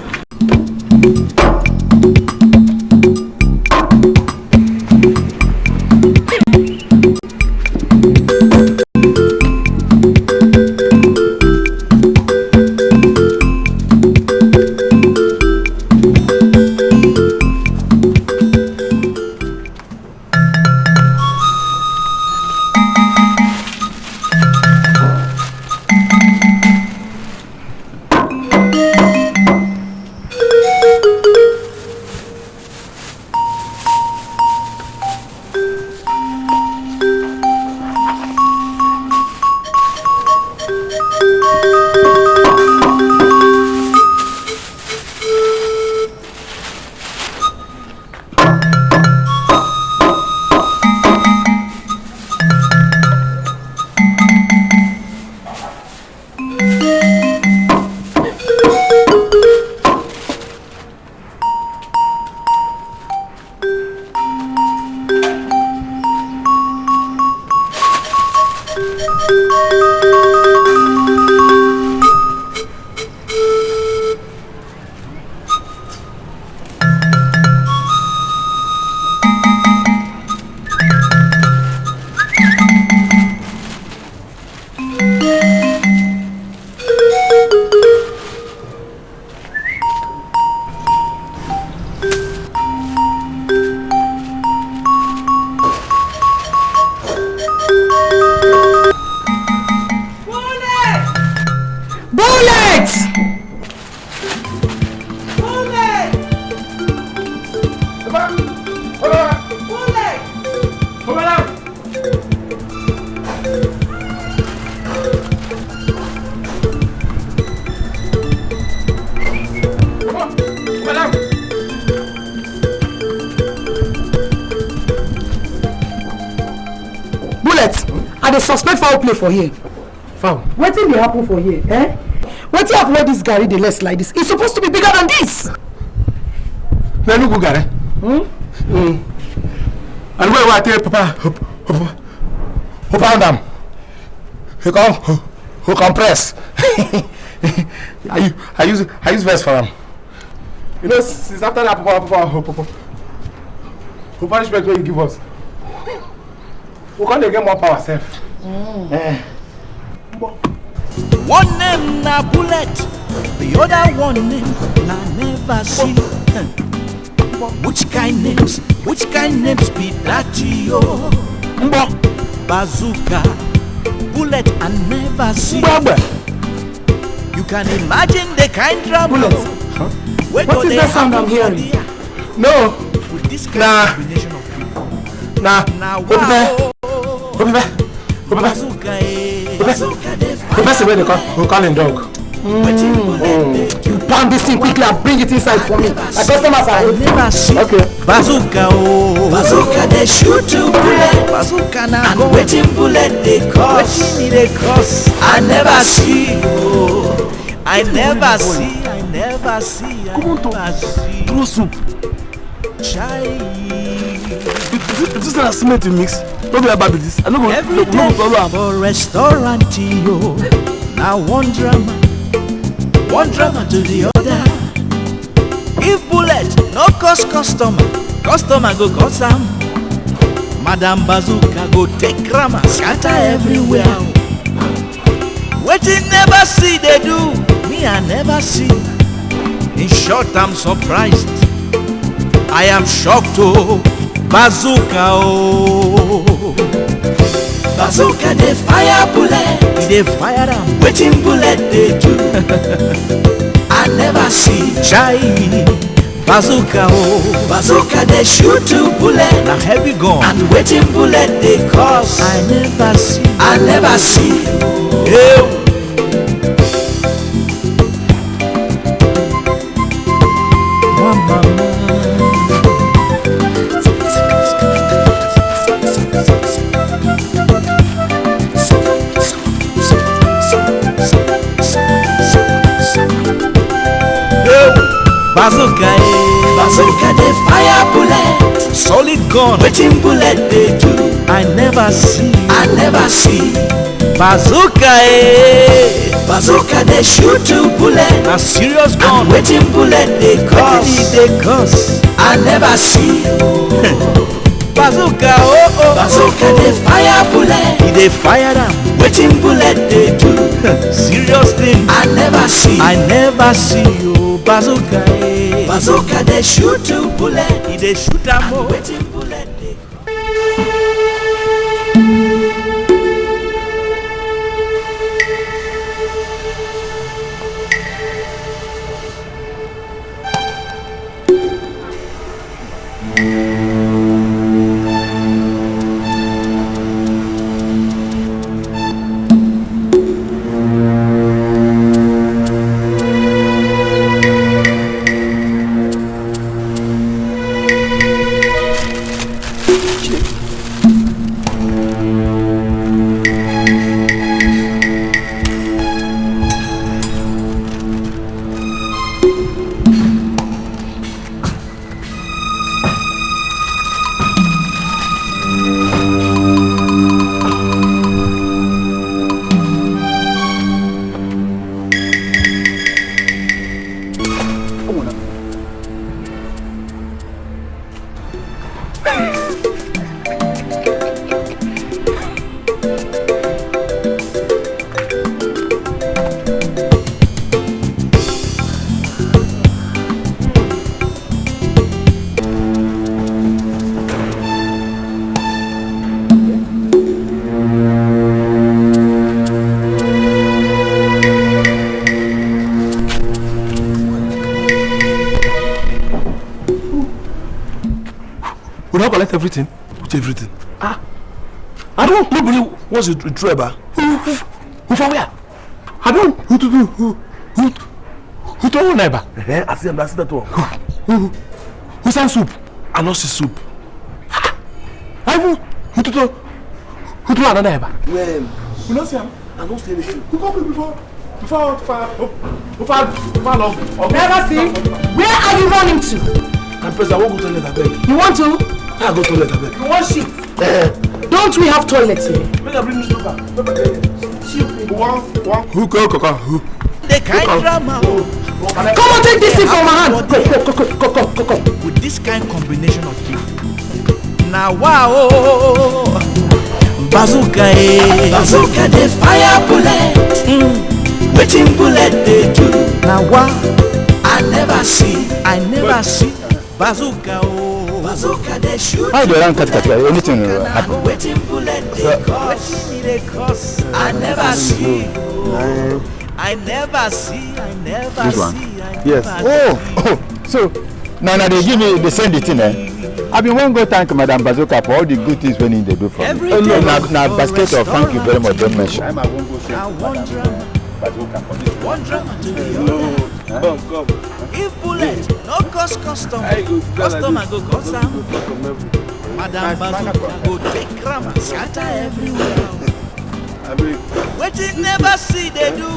[SPEAKER 1] they suspect foul play for here.
[SPEAKER 4] Foul?
[SPEAKER 1] What thing they happen for here? Eh? What you have all this Gary the less like this? It's supposed to be bigger than this.
[SPEAKER 4] Now look, Gary. And where I tell Papa, who found them? Who compress? I use verse for them. You know, since after that, Papa, who punishment will you give us? We can't get more power, self.
[SPEAKER 5] One name na bullet, the other one name na never see. Which kind names be that yo? Bazooka, bullet and never see. You can imagine the kind trouble.
[SPEAKER 1] What is that sound I'm hearing?
[SPEAKER 4] No.
[SPEAKER 5] With this kind of combination of people.
[SPEAKER 4] Nah.
[SPEAKER 5] Bazooka,
[SPEAKER 4] the person where they call him dog.
[SPEAKER 1] You pound this thing quickly and bring it inside for me. My customers are
[SPEAKER 5] never see.
[SPEAKER 4] Okay.
[SPEAKER 5] Bazooka, bazooka they shoot to bullet. Bazooka now and waiting bullet they cost. Waiting they cost. I never see. I never see.
[SPEAKER 2] Throw soup.
[SPEAKER 5] Chai.
[SPEAKER 2] This is not a cement mix. Don't be about this. I don't go.
[SPEAKER 5] Every day for restaurant yo. Now one drama to the other. If bullet no cost customer go cost am. Madam Bazooka go take grammar scatter everywhere. Waiting never see they do. Me I never see. In short I'm surprised. I am shocked oh. Bazooka oh. Bazooka they fire bullet. They fire them. Waiting bullet they do. I never see. Chai. Bazooka oh. Bazooka they shoot to bullet. Now heavy gun. And waiting bullet they cause. I never see. Hey. Bazooka they fire bullet. Solid gun. Waiting bullet they do. I never see. Bazooka Bazooka they shoot to bullet. A serious gun. And waiting bullet they cause. I never see. Bazooka Bazooka they fire bullet. They fire them. Waiting bullet they do. Serious thing. I never see. Oh Bazooka Bazooka they shoot to bullet. They shoot them all. Waiting bullet they.
[SPEAKER 2] Everything?
[SPEAKER 4] Which everything?
[SPEAKER 2] I don't. Nobody wants to throw a bar.
[SPEAKER 4] Who from where? I don't. Who told neighbor?
[SPEAKER 2] I see that one.
[SPEAKER 4] Who sent soup?
[SPEAKER 2] I not see soup.
[SPEAKER 4] I will. Who Who do another ever?
[SPEAKER 2] When?
[SPEAKER 4] We don't see him.
[SPEAKER 2] I don't say anything.
[SPEAKER 4] Who come before long?
[SPEAKER 7] Never see. Where are you running to?
[SPEAKER 2] I'm pressed. I won't go to toilet, I beg.
[SPEAKER 7] You want to?
[SPEAKER 2] I go to toilet, I beg.
[SPEAKER 7] You want shit? Don't we have toilets here?
[SPEAKER 2] Make I bring newspaper.
[SPEAKER 4] Who go?
[SPEAKER 5] The kind drama.
[SPEAKER 7] Come on, take this thing from my hand. Go.
[SPEAKER 5] With this kind combination of people. Now wow. Bazooka, bazooka the fire bullet. Waiting bullet they do. Now wow. I never see. Bazooka, bazooka they shoot.
[SPEAKER 6] How do you run anything happen?
[SPEAKER 5] Waiting bullet they cause. I never see.
[SPEAKER 6] This one? Yes. Oh, so now they give me, they send it in, I've been one go thank Madam Bazooka for all the good things when they do for me. Now basket of thank you very much, don't mention. I'm going to go say Bazooka for this one.
[SPEAKER 2] Come.
[SPEAKER 5] If bullet no cost custom, customer go custom. Madam Bazooka go take ram scatter everywhere. Waiting never see they do.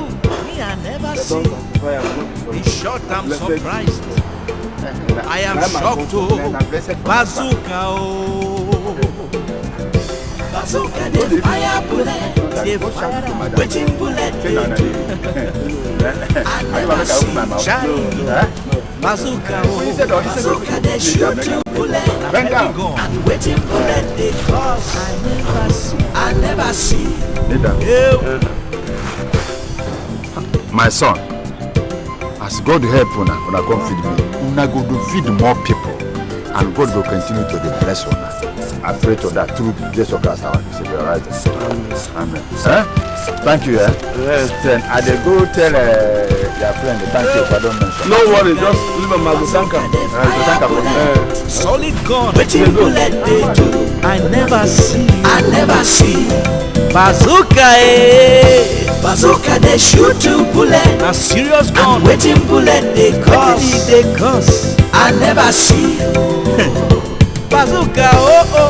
[SPEAKER 5] Me I never see. In short I'm surprised. I am shocked too. Bazooka Bazooka the fire bullet. They fire waiting bullet. I never see. Bazooka they shoot two bullet. And waiting bullet they cause. I never see.
[SPEAKER 6] My son, as God help una come feed me, una go to feed more people, and God will continue to bless una. I pray to that through Jesus Christ our Savior, right? Amen. Thank you. Yes. Then I dey go tell your friend thank you if I don't mention.
[SPEAKER 2] No worry, just leave a Magusanka.
[SPEAKER 5] Solid gun, waiting bullet they do. I never see. Bazooka bazooka they shoot two bullet. A serious gun. And waiting bullet they cause. I never see. Bazooka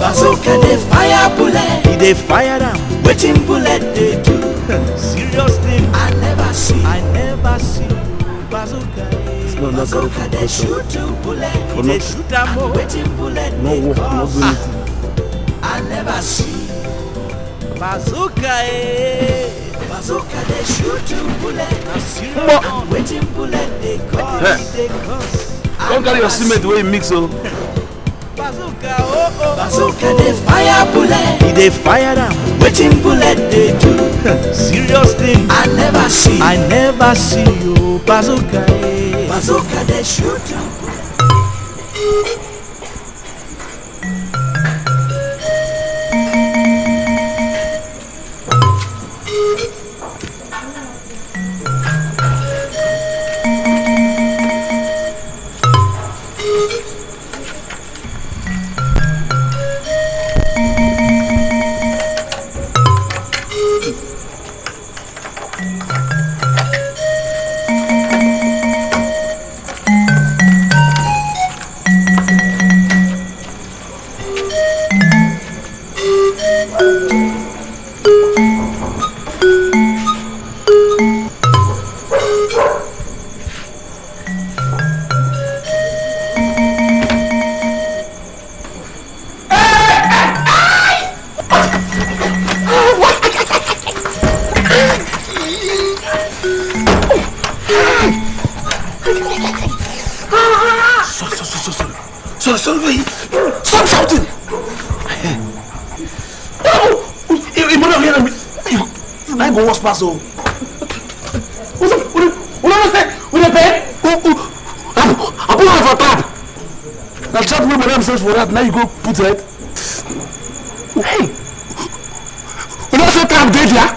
[SPEAKER 5] bazooka they fire bullet. They fire them. Waiting bullet they do. Serious thing. I never see. Bazooka bazooka they shoot two bullet. They shoot them. Waiting bullet they cause. I never see. Bazooka bazooka they shoot two bullets. Waiting bullet they cause.
[SPEAKER 2] Don't carry your cement the way you mix so.
[SPEAKER 5] Bazooka they fire bullet. They fire them. Waiting bullet they do. Serious thing. I never see you. Bazooka they shoot two bullets.
[SPEAKER 2] Sorry. Stop shouting! I go wash pass. What's up? What say? With a pen? I put her for trap. Now trap where madam says for that. Now you go put it. Hey! You know say trap dead here?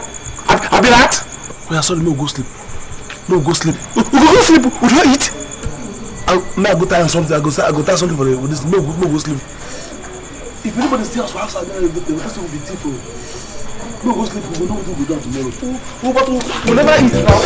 [SPEAKER 2] I be that? Oh yeah, sorry, no go sleep. We go sleep. We don't eat. Now I go tie something. I go tie something for this. No go sleep. If anybody steals for outside, they will be thief. No go sleep. We will know what we do tomorrow. But we'll never eat now.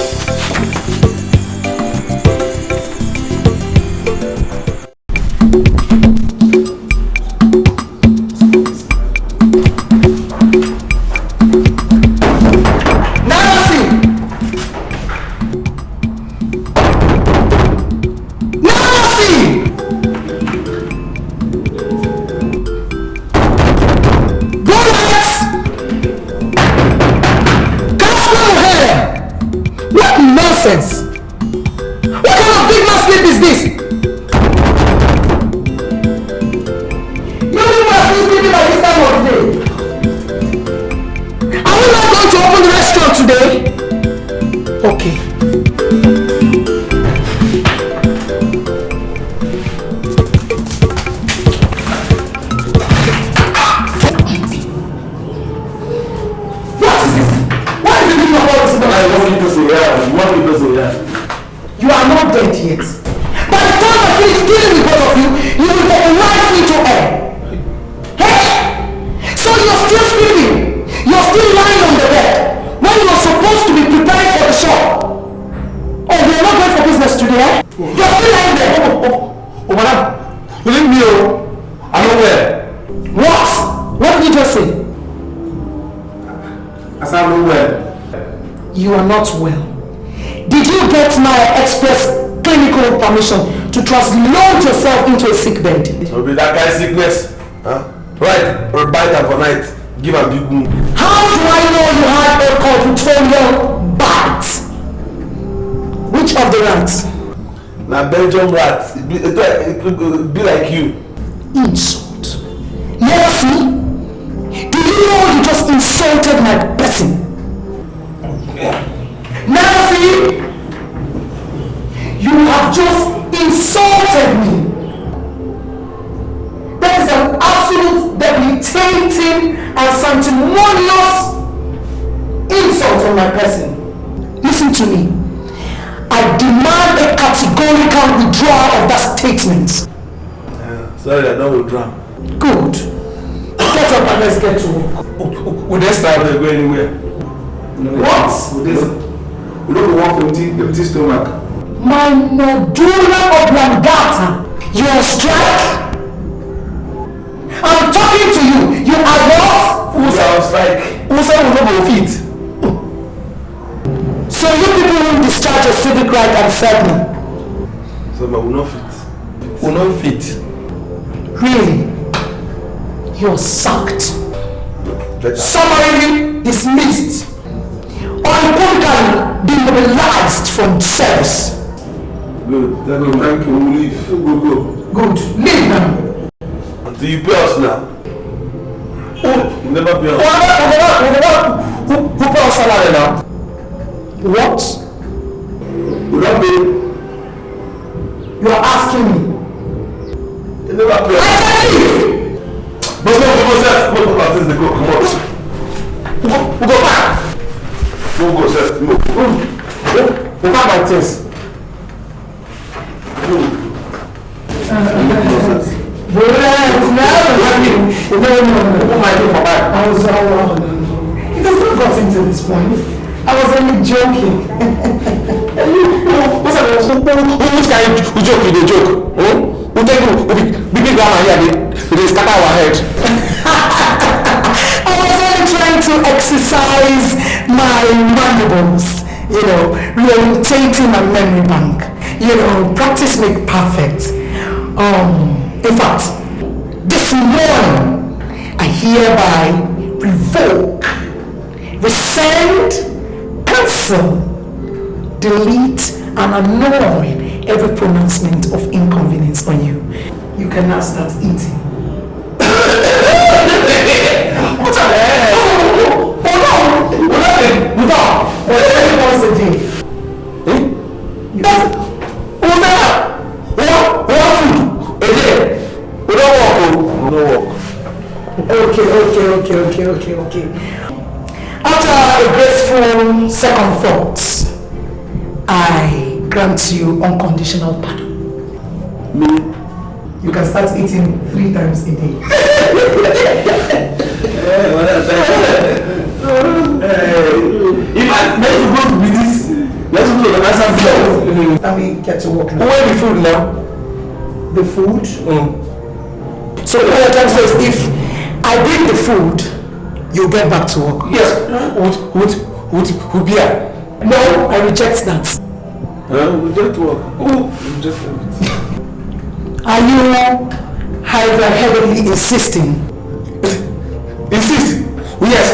[SPEAKER 7] to open the restaurant today? Okay. You are not dead yet. By the time I finish dealing with both of you, you will take life into air. Hey! So you're still sleeping. You're still lying on the bed when you're supposed to be preparing for the show. Oh, you're not going for business today, eh? You're still lying there.
[SPEAKER 2] Oh, madam. Believe me, I'm not well.
[SPEAKER 7] What? What did you just say?
[SPEAKER 2] I said I'm not well.
[SPEAKER 7] You are not well. Did you get my express clinical permission to translate yourself into a sick bed?
[SPEAKER 2] It will be that kind of sickness. Huh? Right, or bite her for night. Give her big wound.
[SPEAKER 7] How do I know you had a controlled bite? Which of the rats?
[SPEAKER 2] Now Belgium rats. It be like you.
[SPEAKER 7] Insult. Never see? Do you know you just insulted my person? Never see? You have just insulted me. That is an absolute debilitating and sanctimonious insult on my person. Listen to me. I demand a categorical withdrawal of that statement.
[SPEAKER 2] Sorry, I don't withdraw.
[SPEAKER 7] Good. Get up and let's get to work.
[SPEAKER 2] Would they start to go anywhere?
[SPEAKER 7] What?
[SPEAKER 2] We don't want empty stomach.
[SPEAKER 7] My medulla oblongata. You're on strike? I'm talking to you. You are what?
[SPEAKER 2] Who's on strike?
[SPEAKER 7] Who's on feet? So you people won't discharge your civic right and serve me?
[SPEAKER 2] So, but we're not fit. We're not fit.
[SPEAKER 7] Really? You're sacked. Summarily dismissed. Unequivocally demobilized from service.
[SPEAKER 2] Good. Thank you. We'll leave. Go.
[SPEAKER 7] Good. Leave now.
[SPEAKER 2] Until you pay us now. You never pay us.
[SPEAKER 7] Who pay us salary now? What?
[SPEAKER 2] We don't pay.
[SPEAKER 7] You are asking me.
[SPEAKER 2] You never pay us.
[SPEAKER 7] I said leave!
[SPEAKER 2] But no, come on, sir. Come on.
[SPEAKER 7] We go back.
[SPEAKER 2] Go, sir.
[SPEAKER 7] We back my things. It has not gotten to this point. I was only joking. Who's kind of joke? You joke? Who take you? Big grammar here. They scatter our head. I was only trying to exercise my mandibles. You know, rotating my memory bank. You know, practice make perfect. In fact, this morning I hereby revoke, rescind, cancel, delete, and annul every pronouncement of inconvenience on you. You can now start eating. What the hell? Once a day. Okay. After a graceful second thought, I grant you unconditional pardon.
[SPEAKER 2] Me?
[SPEAKER 7] You can start eating 3 times a day.
[SPEAKER 2] If I meant to go to this, let's go to the nicer place.
[SPEAKER 7] Let me get to work now.
[SPEAKER 2] Where the food now?
[SPEAKER 7] The food? So what you're trying to say is if I bring the food, you get back to work.
[SPEAKER 2] Yes. Would beer?
[SPEAKER 7] No, I reject that.
[SPEAKER 2] Reject work. Reject everything.
[SPEAKER 7] Are you heavily insisting?
[SPEAKER 2] Insist? Yes.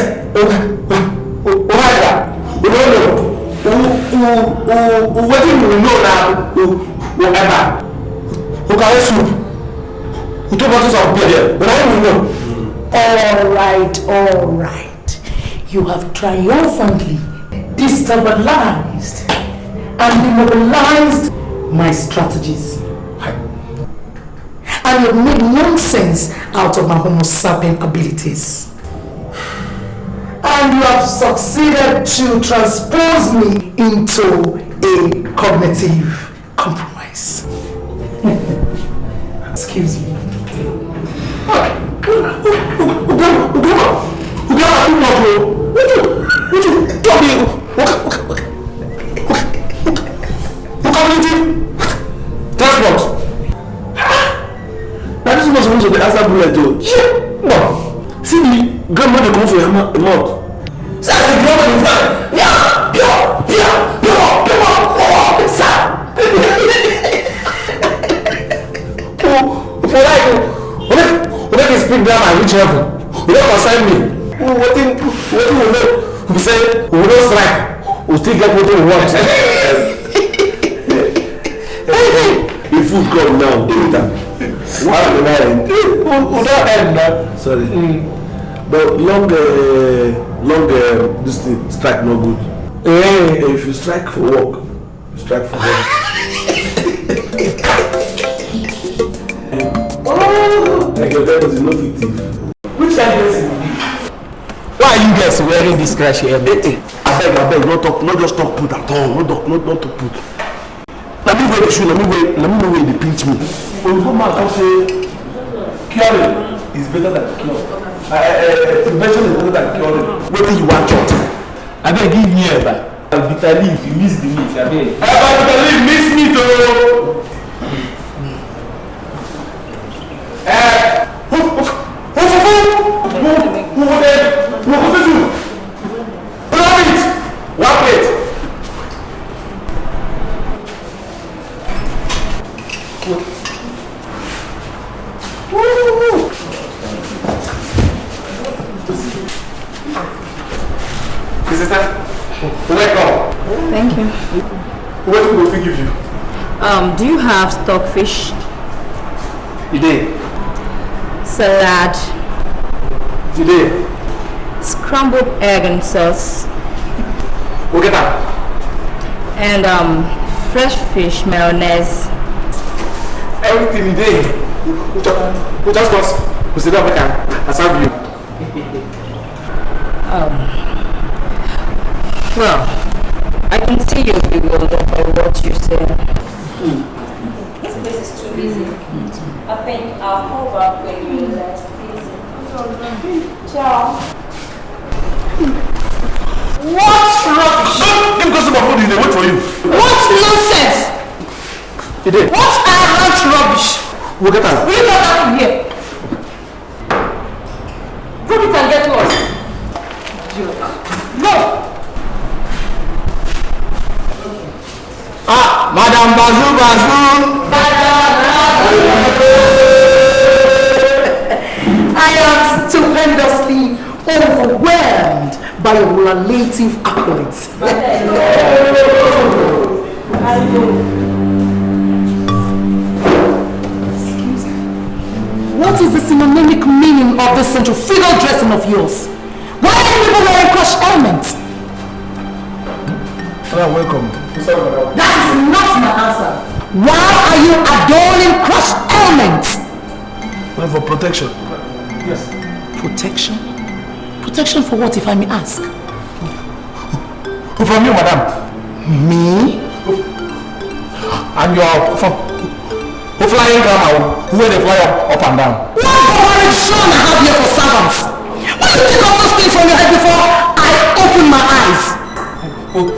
[SPEAKER 2] What do you know now? Whatever. Who can soup? Who 2 bottles of beer? What do you know?
[SPEAKER 7] All right.
[SPEAKER 1] you have triumphantly destabilized and immobilized my strategies. And you've made nonsense out of my Homo sapien abilities. And you have succeeded to transpose me into a cognitive compromise. Excuse me.
[SPEAKER 2] Transport. Now this was supposed to be answer bullet too. Yeah. No. See the grandma they come for your mouth. Sir, the grandma is like, yeah. For like, when I speak grammar and reach heaven, you don't concern me. What do we know? We say, we don't strike. We still get what we want. The food come now. Why am I end? We don't end now. Sorry. But long this thing, strike no good. If you strike for work, you strike for work. Like your purpose is not fictive. Which side is it?
[SPEAKER 3] Why are you guys wearing this crash here?
[SPEAKER 2] I beg, not just talk put at all. Not talk put. Let me wear the shoe, let me know where they pinch me. When you come back and say, curing is better than cure. Prevention is better than curing. What do you want, Chot?
[SPEAKER 3] I beg, give me a bitter leaf, you miss the meat, I beg.
[SPEAKER 2] Bitter leaf, miss me too.
[SPEAKER 8] Thank you.
[SPEAKER 2] What will we give you?
[SPEAKER 8] Do you have stockfish?
[SPEAKER 2] You did.
[SPEAKER 8] Salad.
[SPEAKER 2] You did.
[SPEAKER 8] Scrambled egg and sauce.
[SPEAKER 2] We'll get that.
[SPEAKER 8] And fresh fish mayonnaise.
[SPEAKER 2] Everything you did. We just was. We sit down back and serve you.
[SPEAKER 8] Well, I can see you're bewildered by what you said.
[SPEAKER 9] This place is too busy. I think I'll call back when you're less busy. Ciao.
[SPEAKER 1] What rubbish!
[SPEAKER 2] Give me customer food, they wait for you.
[SPEAKER 1] What nonsense!
[SPEAKER 2] You did.
[SPEAKER 1] What arrogant rubbish!
[SPEAKER 2] We'll get that.
[SPEAKER 1] Will you get that from here? Drop it and get lost. No!
[SPEAKER 3] Madam Bazu.
[SPEAKER 1] I am stupendously overwhelmed by your relative accolades. Excuse me. What is the synonymic meaning of this centrifugal dressing of yours? Why are you people wearing crushed elements?
[SPEAKER 2] Welcome.
[SPEAKER 1] That is not my answer. Why are you adorning crushed elements?
[SPEAKER 2] Well, for protection.
[SPEAKER 1] Yes. Protection? Protection for what, if I may ask?
[SPEAKER 2] From you, madam.
[SPEAKER 1] Me?
[SPEAKER 2] And your flying grandma, where they fly up and down.
[SPEAKER 1] What horrid son I have here for servants? Why do you take off those things from your head before I open my eyes?
[SPEAKER 2] Oh,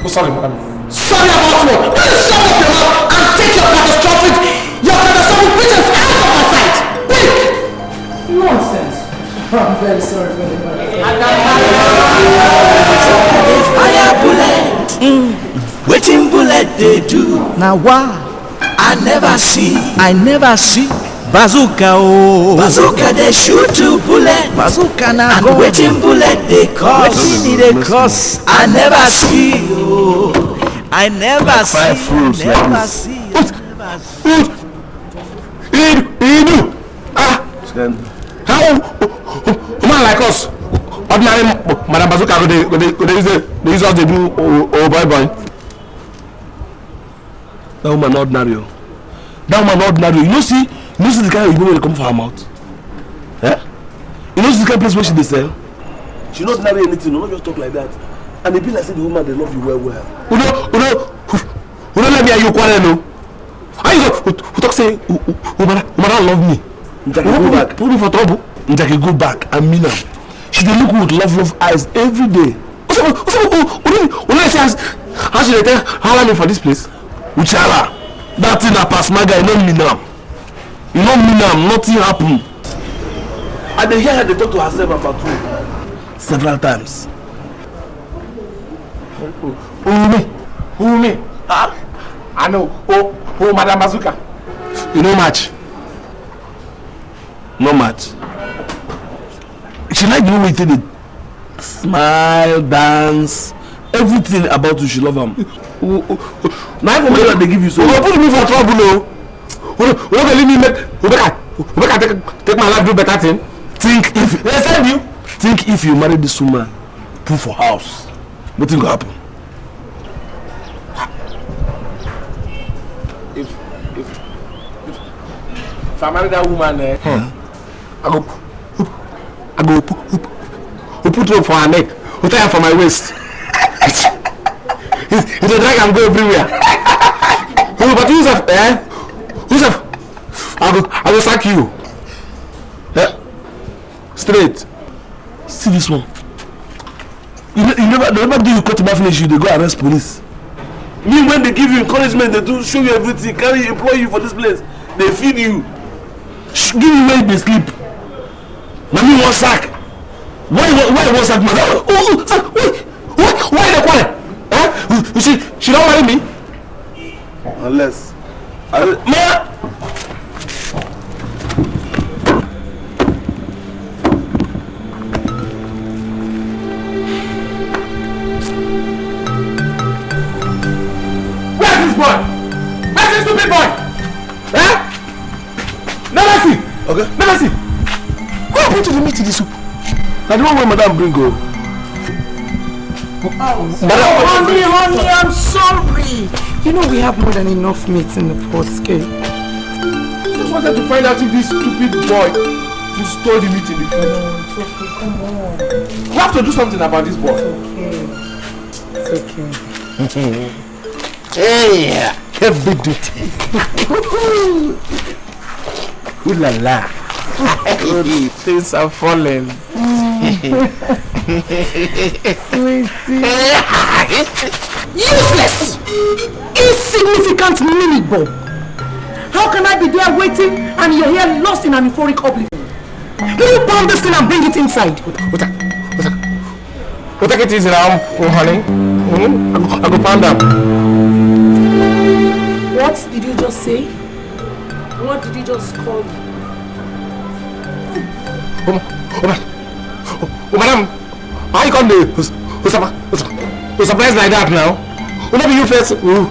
[SPEAKER 2] sorry, madam.
[SPEAKER 1] Sorry about what? Will you shut up your mouth and take your catastrophic pretense out of my sight? Quick! Nonsense. I'm very sorry for the
[SPEAKER 5] Fire bullet. Waiting bullet they do.
[SPEAKER 3] Now why?
[SPEAKER 5] I never see.
[SPEAKER 3] Bazooka oh.
[SPEAKER 5] Bazooka they shoot to bullet.
[SPEAKER 3] Bazooka na
[SPEAKER 5] And
[SPEAKER 3] go.
[SPEAKER 5] waiting bullet they cause.
[SPEAKER 3] Wetin dey cause?
[SPEAKER 5] I never see. Oh. I never see.
[SPEAKER 2] Five fruits like
[SPEAKER 5] Never
[SPEAKER 2] this.
[SPEAKER 5] see.
[SPEAKER 3] Idu.
[SPEAKER 2] How a man like us,
[SPEAKER 4] ordinary Madam Bazooka they use us to do boy.
[SPEAKER 2] That woman ordinary. That woman ordinary. You know see the kind of people wey come for her mouth. Eh? You know see the kind of place where she dey sell. She not marry anything. No, not just talk like that. And they be like say the woman they love you well.
[SPEAKER 4] Who don't let me and you quarrel no? How you go? Who talk say woman love me?
[SPEAKER 2] Njaki go back.
[SPEAKER 4] Put me for trouble.
[SPEAKER 2] Njaki go back and mean am. She dey look with love eyes every day.
[SPEAKER 4] When say how she dey tell how me for this place?
[SPEAKER 2] Uchala, that thing a pass my guy. You don't mean am. You don't mean am. Nothing happen. I dey hear her dey talk to herself about you several times.
[SPEAKER 4] Who me? Huh? I know. Oh, Madam Bazooka.
[SPEAKER 2] You know match. No match. She like the way you did it. Smile, dance, everything about you. She love him. Now for me that they give you so.
[SPEAKER 4] You put me for trouble, no. You don't believe me. You take my life do better thing.
[SPEAKER 2] Think if you marry this woman, put for house, nothing will happen.
[SPEAKER 4] If I marry that woman, I go put rope for her neck, tie her for my waist. It's a drag and go everywhere. But Yusuf, I will sack you. Yeah. Straight.
[SPEAKER 2] See this one. You never do you cut him finish you, they go arrest police. Me when they give you encouragement, they do show you everything, carry employ you for this place, they feed you. Give you where they sleep. Now me one sack. Why one sack, man?
[SPEAKER 4] Why the quarrel? Huh? She don't marry me.
[SPEAKER 2] Unless
[SPEAKER 4] Where's this boy? Where's this stupid boy? Eh? Never see.
[SPEAKER 2] okay.
[SPEAKER 4] Never see.
[SPEAKER 2] What happened to the meat in the soup? Now the one where madam bring go.
[SPEAKER 1] Honey, I'm sorry. You know we have more than enough meat in the pot, okay?
[SPEAKER 4] Just wanted to find out if this stupid boy who stole the meat in the food.
[SPEAKER 1] It's okay, come on.
[SPEAKER 4] We have to do something about this boy.
[SPEAKER 1] It's okay.
[SPEAKER 2] Hey, heavy duty. Ooh la la.
[SPEAKER 4] Things are falling.
[SPEAKER 1] Useless! Insignificant mini-bob! How can I be there waiting and you're here lost in an euphoric oblivion? Will you pound this thing and bring it inside?
[SPEAKER 4] We'll take it easy now, honey. I go pound them.
[SPEAKER 1] What did you just say? What did you just call me?
[SPEAKER 4] Oh, madam, how you come to surprise like that now? Will not be you first who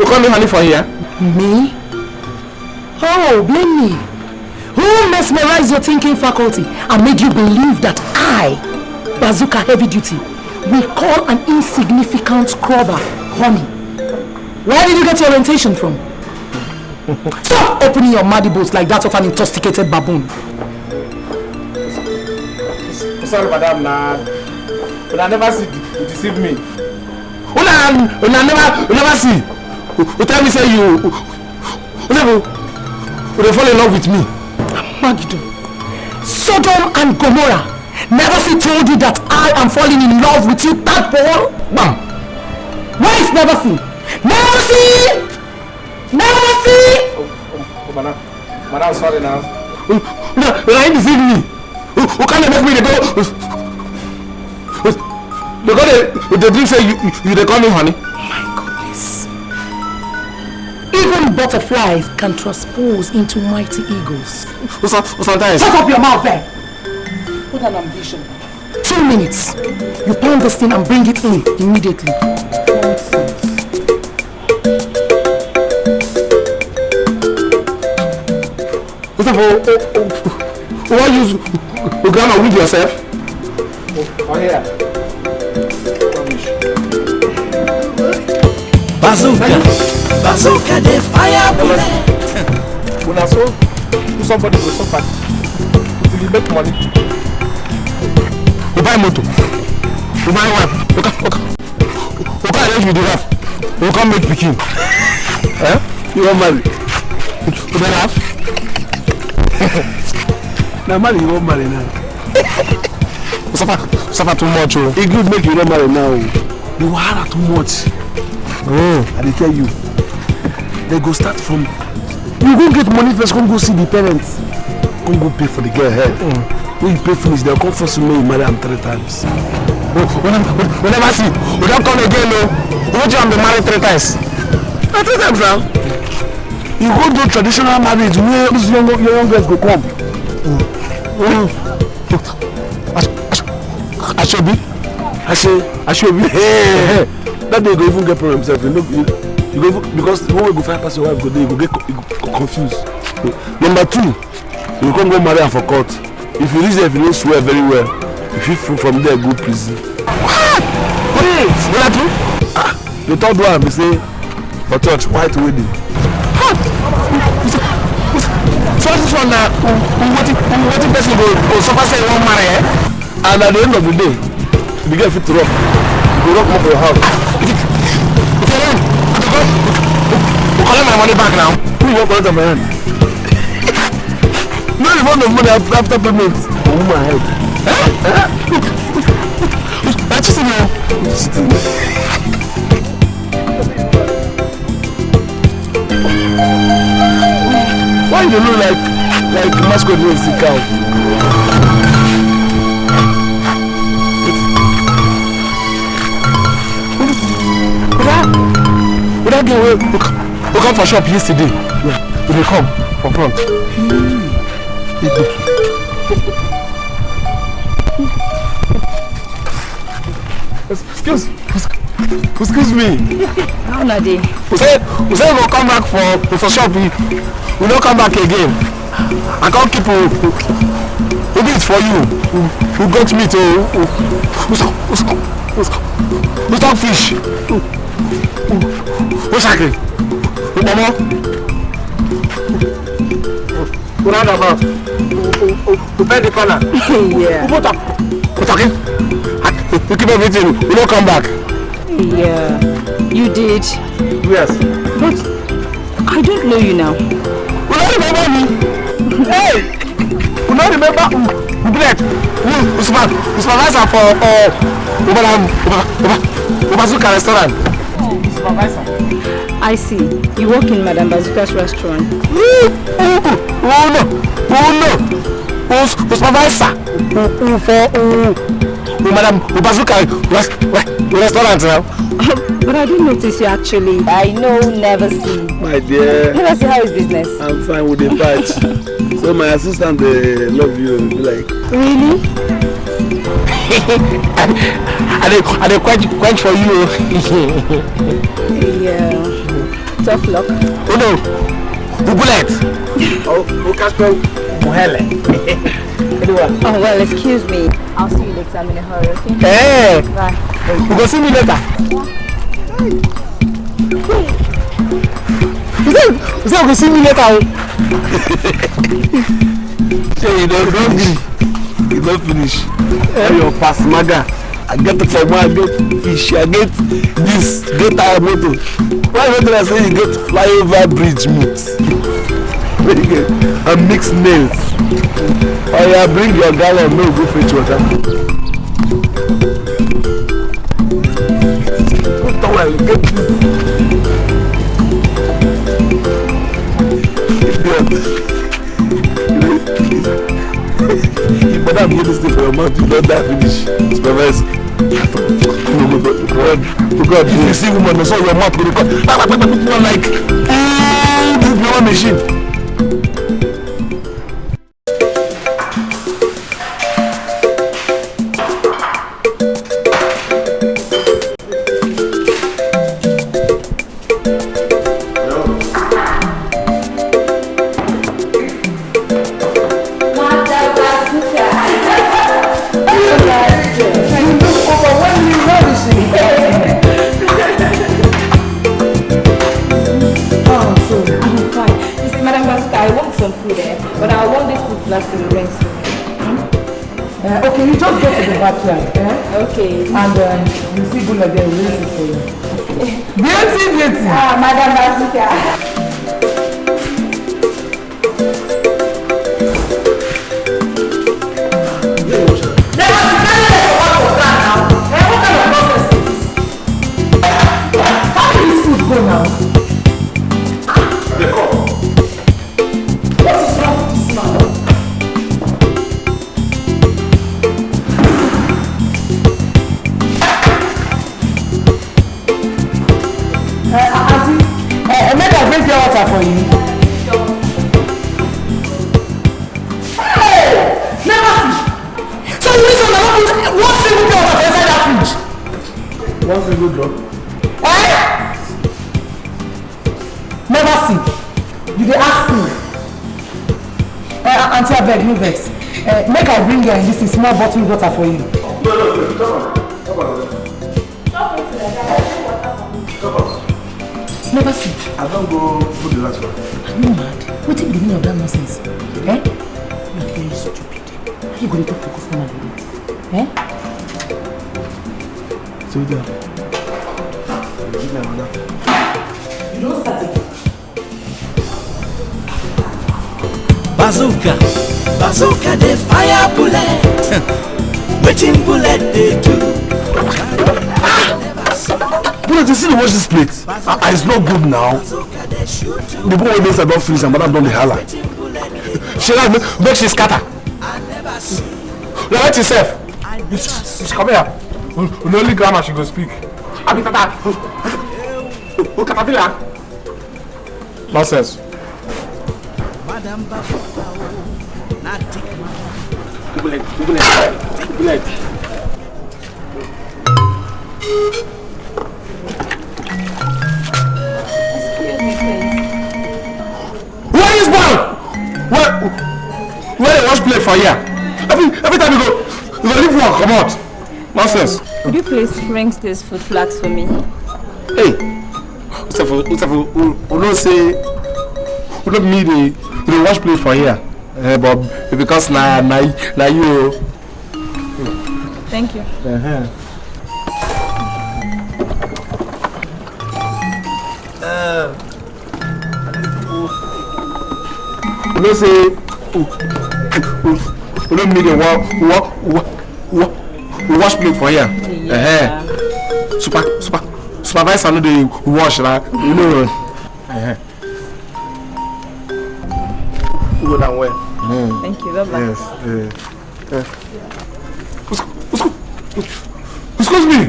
[SPEAKER 4] call me honey for here?
[SPEAKER 1] Me? Oh, blame me. Who mesmerized your thinking faculty and made you believe that I, Bazooka Heavy Duty, will call an insignificant scrubber honey? Where did you get your orientation from? Stop opening your mandibles like that of an intoxicated baboon.
[SPEAKER 4] Sorry, madam, but I never see you deceive me. I never see. You tell me say you fall in love with me.
[SPEAKER 1] Magido, Sodom and Gomorrah never see told you that I am falling in love with you, tadpole? Bam! Where is never see? Never see! Never see!
[SPEAKER 4] Madam, sorry now.
[SPEAKER 3] You ain't deceive me. Who can't make me they drink say you they call me honey.
[SPEAKER 1] My goodness. Even butterflies can transpose into mighty eagles.
[SPEAKER 3] Sometimes.
[SPEAKER 1] Shut up your mouth there! What an ambition. 2 minutes. You pound this thing and bring it in immediately. Nonsense.
[SPEAKER 4] Why you grandma with yourself? Oh here.
[SPEAKER 5] Bazooka the fire bullet.
[SPEAKER 4] When I saw somebody will suffer, you make money. You buy motor. You buy wife. You can arrange with the wife. You can make pikin. Eh? You won't marry. You don't have?
[SPEAKER 2] Now marry, you won't marry now.
[SPEAKER 4] Suffer too much. Oh.
[SPEAKER 2] It good make you not marry now. You wahala too much.
[SPEAKER 4] Oh.
[SPEAKER 2] I tell you. They go start from. You go get money first, come go see the parents. Come go pay for the girl head. When you pay finish, they'll come first to know you marry them 3 times.
[SPEAKER 4] We never see. We don't come again, no. We want you to be married 3 times.
[SPEAKER 2] 3 times now. You go do traditional marriage where these young girls go come. I should be. Hey. That day you go even get problem yourself. You go even, because when we go find past your wife, you go get confused. Number 2, you can't go marry her for court. If you reach there, if you don't swear very well, if you from there, go prison.
[SPEAKER 4] What?
[SPEAKER 2] The 3rd one, they say, for church, white wedding.
[SPEAKER 4] So this one now, what person go suffer say one marry, eh?
[SPEAKER 2] And at the end of the day, the girl fit to rock. You go rock more for your house.
[SPEAKER 4] You collect my money back now.
[SPEAKER 2] Who you want to collect my hand? No, you want the money after payment. Oh my head.
[SPEAKER 4] That's just now.
[SPEAKER 2] Why you look like mascot when you sick out?
[SPEAKER 4] That girl we come for shop yesterday. Yeah. They come from front. Excuse me.
[SPEAKER 8] How are they?
[SPEAKER 4] We say we'll come back for shop. We don't come back again. I can't keep we do it for you. We got meat. We stop fish. What's happening? Mama? Who ran about? Who bend the corner?
[SPEAKER 8] Yeah.
[SPEAKER 4] Who put up? Who's talking? You keep everything. You don't come back.
[SPEAKER 8] Yeah. You did.
[SPEAKER 4] Yes.
[SPEAKER 8] But I don't know you now.
[SPEAKER 4] You don't remember me? Hey! You don't remember Black? The supervisor for Bazooka restaurant.
[SPEAKER 8] I see. You work in Madame Bazooka's restaurant.
[SPEAKER 4] Oh no! Supervisor for Madame Bazooka restaurant now.
[SPEAKER 8] But I didn't notice you actually. I know, never see.
[SPEAKER 2] My dear.
[SPEAKER 8] Never see how is business.
[SPEAKER 2] I'm fine with the patch. So my assistant, they love you. Be like.
[SPEAKER 8] Really?
[SPEAKER 4] I dey quench for you.
[SPEAKER 8] Yeah. Tough luck.
[SPEAKER 4] Oh no. Bullet. Oh, Casco.
[SPEAKER 8] Oh well, excuse me. I'll see you later. I'm in a hurry, okay?
[SPEAKER 4] Hey.
[SPEAKER 8] Bye.
[SPEAKER 4] You go see me later. You say you go see me later.
[SPEAKER 2] Say you don't hungry. You don't finish. Your pass maga. I get the for I get fish. I get this. Get our motor. Why did I say you get flyover bridge meat? Very good. And mixed nails. Oh yeah, bring your gallon. No, go fetch water. Get you better get this thing for your mouth. You don't die finish. Supervise. God, if you see woman, that's all your mouth will go like this blowing machine.
[SPEAKER 9] Madam
[SPEAKER 1] Okay, you just go to the backyard.
[SPEAKER 9] Okay.
[SPEAKER 1] And you see Bula there, we'll raise it for you. Beauty.
[SPEAKER 9] Madam Bazooka.
[SPEAKER 1] Go now. What is wrong with this man? Auntie, make I bring your water for you. Hey! Never see. So you need to know one single pure water inside that fridge.
[SPEAKER 2] One single drop.
[SPEAKER 1] Never see. You dey ask me. Auntie, abeg, no vex. Make I bring you this is small bottle water for you.
[SPEAKER 2] No, come on.
[SPEAKER 1] Never see.
[SPEAKER 2] I don't go put the last one.
[SPEAKER 1] Are you mad? What is the meaning of that nonsense? You are very stupid. How you going to talk to customer like that?
[SPEAKER 2] So there. Give me another.
[SPEAKER 1] You don't start it.
[SPEAKER 5] Bazooka they fire bullet. Waiting bullet they do.
[SPEAKER 2] Bullet, you see the wash this plate? It's not good now. The boy makes I don't finish and madam don't holler. She make she scatter. Let yourself.
[SPEAKER 4] Come here. Only grammar she go speak. Nonsense.
[SPEAKER 9] Excuse me, please.
[SPEAKER 2] Where is ball? Where they wash plate for here? Every time you go leave work, come out. Nonsense.
[SPEAKER 9] Could you please ring these food flags for me?
[SPEAKER 2] Hey, who don't say who don't me the wash plate for here? But because na you.
[SPEAKER 9] Thank you.
[SPEAKER 2] You know say you don't need a wash plate for here.
[SPEAKER 9] Yeah.
[SPEAKER 2] Supervisor no dey wash right? You know. Go down well.
[SPEAKER 9] Thank you. Bye bye.
[SPEAKER 2] Yes. Excuse me.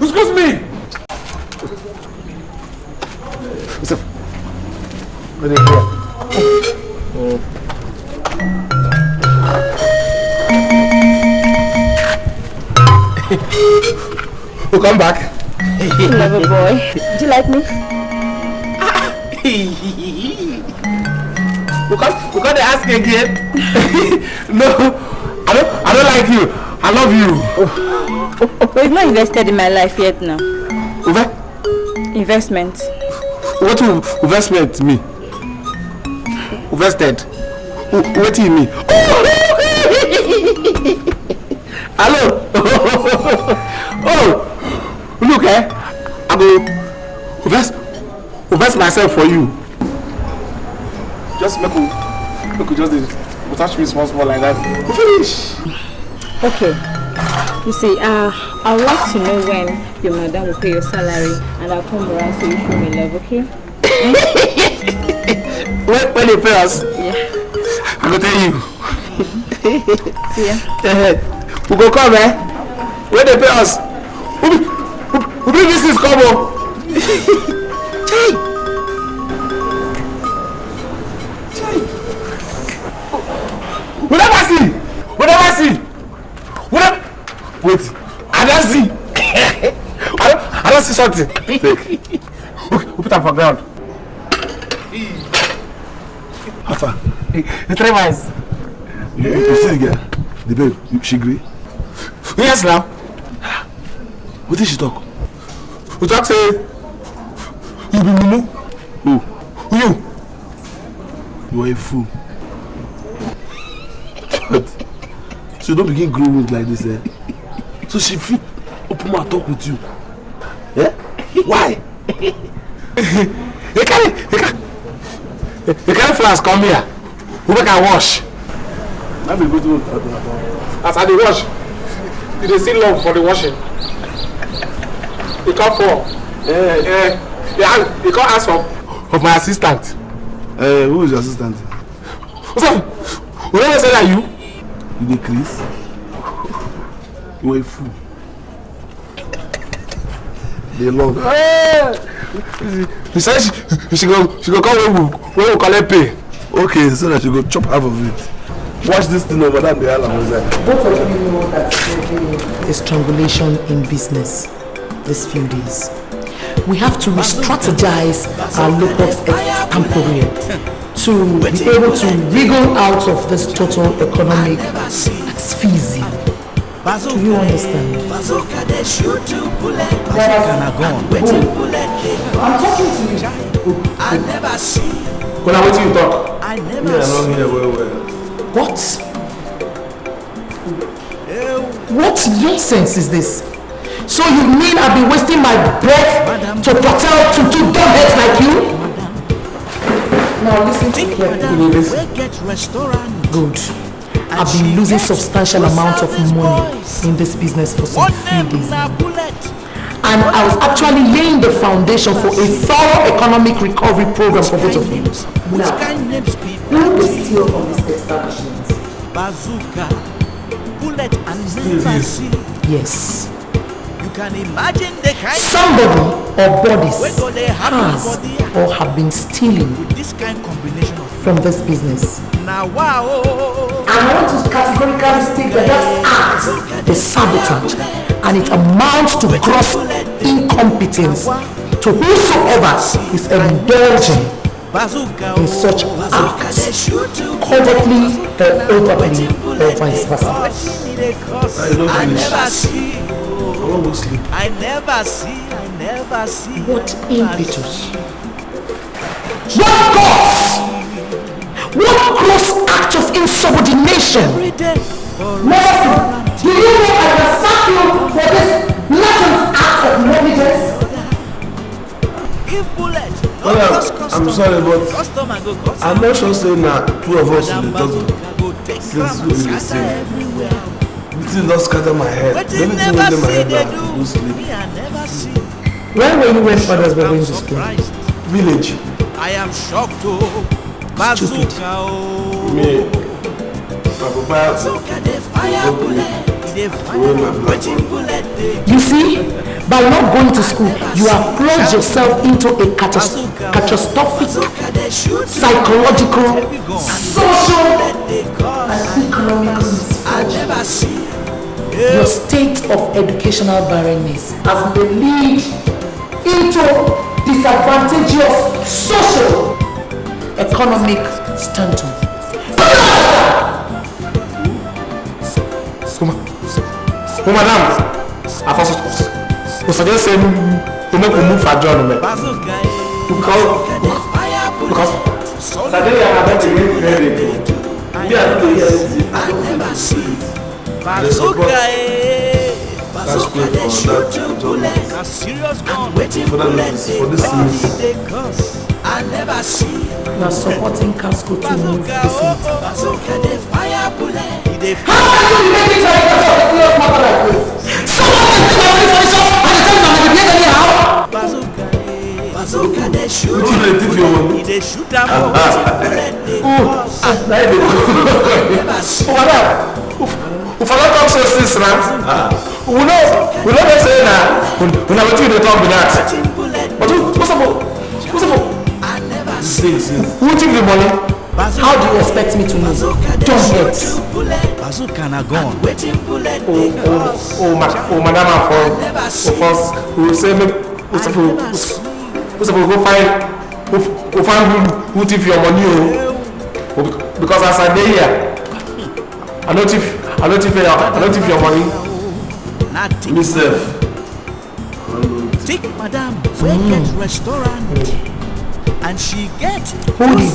[SPEAKER 2] Excuse me. What's up? What is here? Come back.
[SPEAKER 9] Clever boy. Do you like me?
[SPEAKER 2] We can't ask again. No, I don't like you. I love you.
[SPEAKER 9] But you've not invested in my life yet now. Investment.
[SPEAKER 2] What do investment mean? Invested. What do you mean? Hello. Oh, look, I go invest myself for you. Just make you just touch me small like that. We finish.
[SPEAKER 9] Okay. You see, I would like to know when your madam will pay your salary, and I'll come around so you show me love, okay?
[SPEAKER 2] When they pay us?
[SPEAKER 9] Yeah.
[SPEAKER 2] I will tell you.
[SPEAKER 9] See ya.
[SPEAKER 2] We go come, when they pay us, we bring this come on. We never see. Wait, I don't see. I don't see something. Take. Okay, we put up for ground. How far? The 3 miles. You see the girl? The babe, she agree? Yes, now. What did she talk? We talk say, you be Mumu? Who? You are a fool. you don't begin growing like this, eh? So she fit open my talk with you. Yeah? Why?
[SPEAKER 4] You carry flask come here. Who make I wash?
[SPEAKER 2] I be good to
[SPEAKER 4] As I dey wash, you dey see love for the washing. You come for, you come ask of my assistant.
[SPEAKER 2] Who is your assistant?
[SPEAKER 4] What's up? Who never say that you?
[SPEAKER 2] You dey Chris? You a fool. They love.
[SPEAKER 4] He said she go come when we collect pay.
[SPEAKER 2] Okay, so that you go chop half of it. Watch this thing over there. The alarm was there.
[SPEAKER 1] Both of you know that the strangulation in business these few days. We have to re-strategize our locus extemporea to be able to wriggle out of this total economic asphyxia. Do you understand? I'm talking to you.
[SPEAKER 5] I never see.
[SPEAKER 4] When I wait till you talk.
[SPEAKER 5] I never see.
[SPEAKER 1] What? What nonsense is this? So you mean I've been wasting my breath to protect to two dumbheads like you? Now listen to me carefully. Good. I've been losing substantial amount of money in this business for some few days now. And I was actually laying the foundation for a thorough economic recovery program for both of you. Now, who will steal from this establishment?
[SPEAKER 5] Bazooka, bullet and never.
[SPEAKER 1] Yes.
[SPEAKER 5] You can imagine the kind
[SPEAKER 1] somebody or bodies has or have been stealing
[SPEAKER 5] with this kind of combination of
[SPEAKER 1] from this business.
[SPEAKER 5] Now wow.
[SPEAKER 1] And I want to categorically state that act is sabotage and it amounts to gross incompetence to whosoever is indulging in such acts, covertly or openly or vice versa.
[SPEAKER 5] I never see. I never see.
[SPEAKER 1] What impetus? What cause? What gross act of insubordination? Mercy, do you know I will sack you for this latent act of negligence?
[SPEAKER 2] I'm sorry, but I'm not sure saying that two of us will talk since we will sing. This does scatter my head. Anything within my head now, go sleep.
[SPEAKER 1] When were you when fathers were going to school?
[SPEAKER 2] Village.
[SPEAKER 5] I am shocked to Bazooka.
[SPEAKER 2] Me. My
[SPEAKER 1] you see, by not going to school, you have plunged yourself into a catastrophic, psychological, social, and economic misfortune. Your state of educational barrenness has been lead into disadvantageous social, economic stanton.
[SPEAKER 4] Oh, madam, I suggest to make a move for John. Because suddenly I have to get ready. I never see. Bazooka,
[SPEAKER 5] they shoot you bullets. A serious gun waiting bullets. I never see.
[SPEAKER 1] You are supporting Casco to move this.
[SPEAKER 5] Bazooka, they fire bullets.
[SPEAKER 1] How can you make it like a serious matter like this? Someone can take my information and tell me I'm going to get anyhow.
[SPEAKER 5] Bazooka, they shoot. They shoot them.
[SPEAKER 4] If I don't talk so this now, we know say that when I went to the talk with that. But what's up? Who took the money?
[SPEAKER 1] How do you expect me to know? Don't get.
[SPEAKER 5] Bazooka na gone.
[SPEAKER 4] Oh, madam, of course, we will say who's supposed to go find who thief your money, because as I dey here, I don't thief your money.
[SPEAKER 2] Myself.
[SPEAKER 5] Take madam, we get restaurant. And she get
[SPEAKER 1] who did?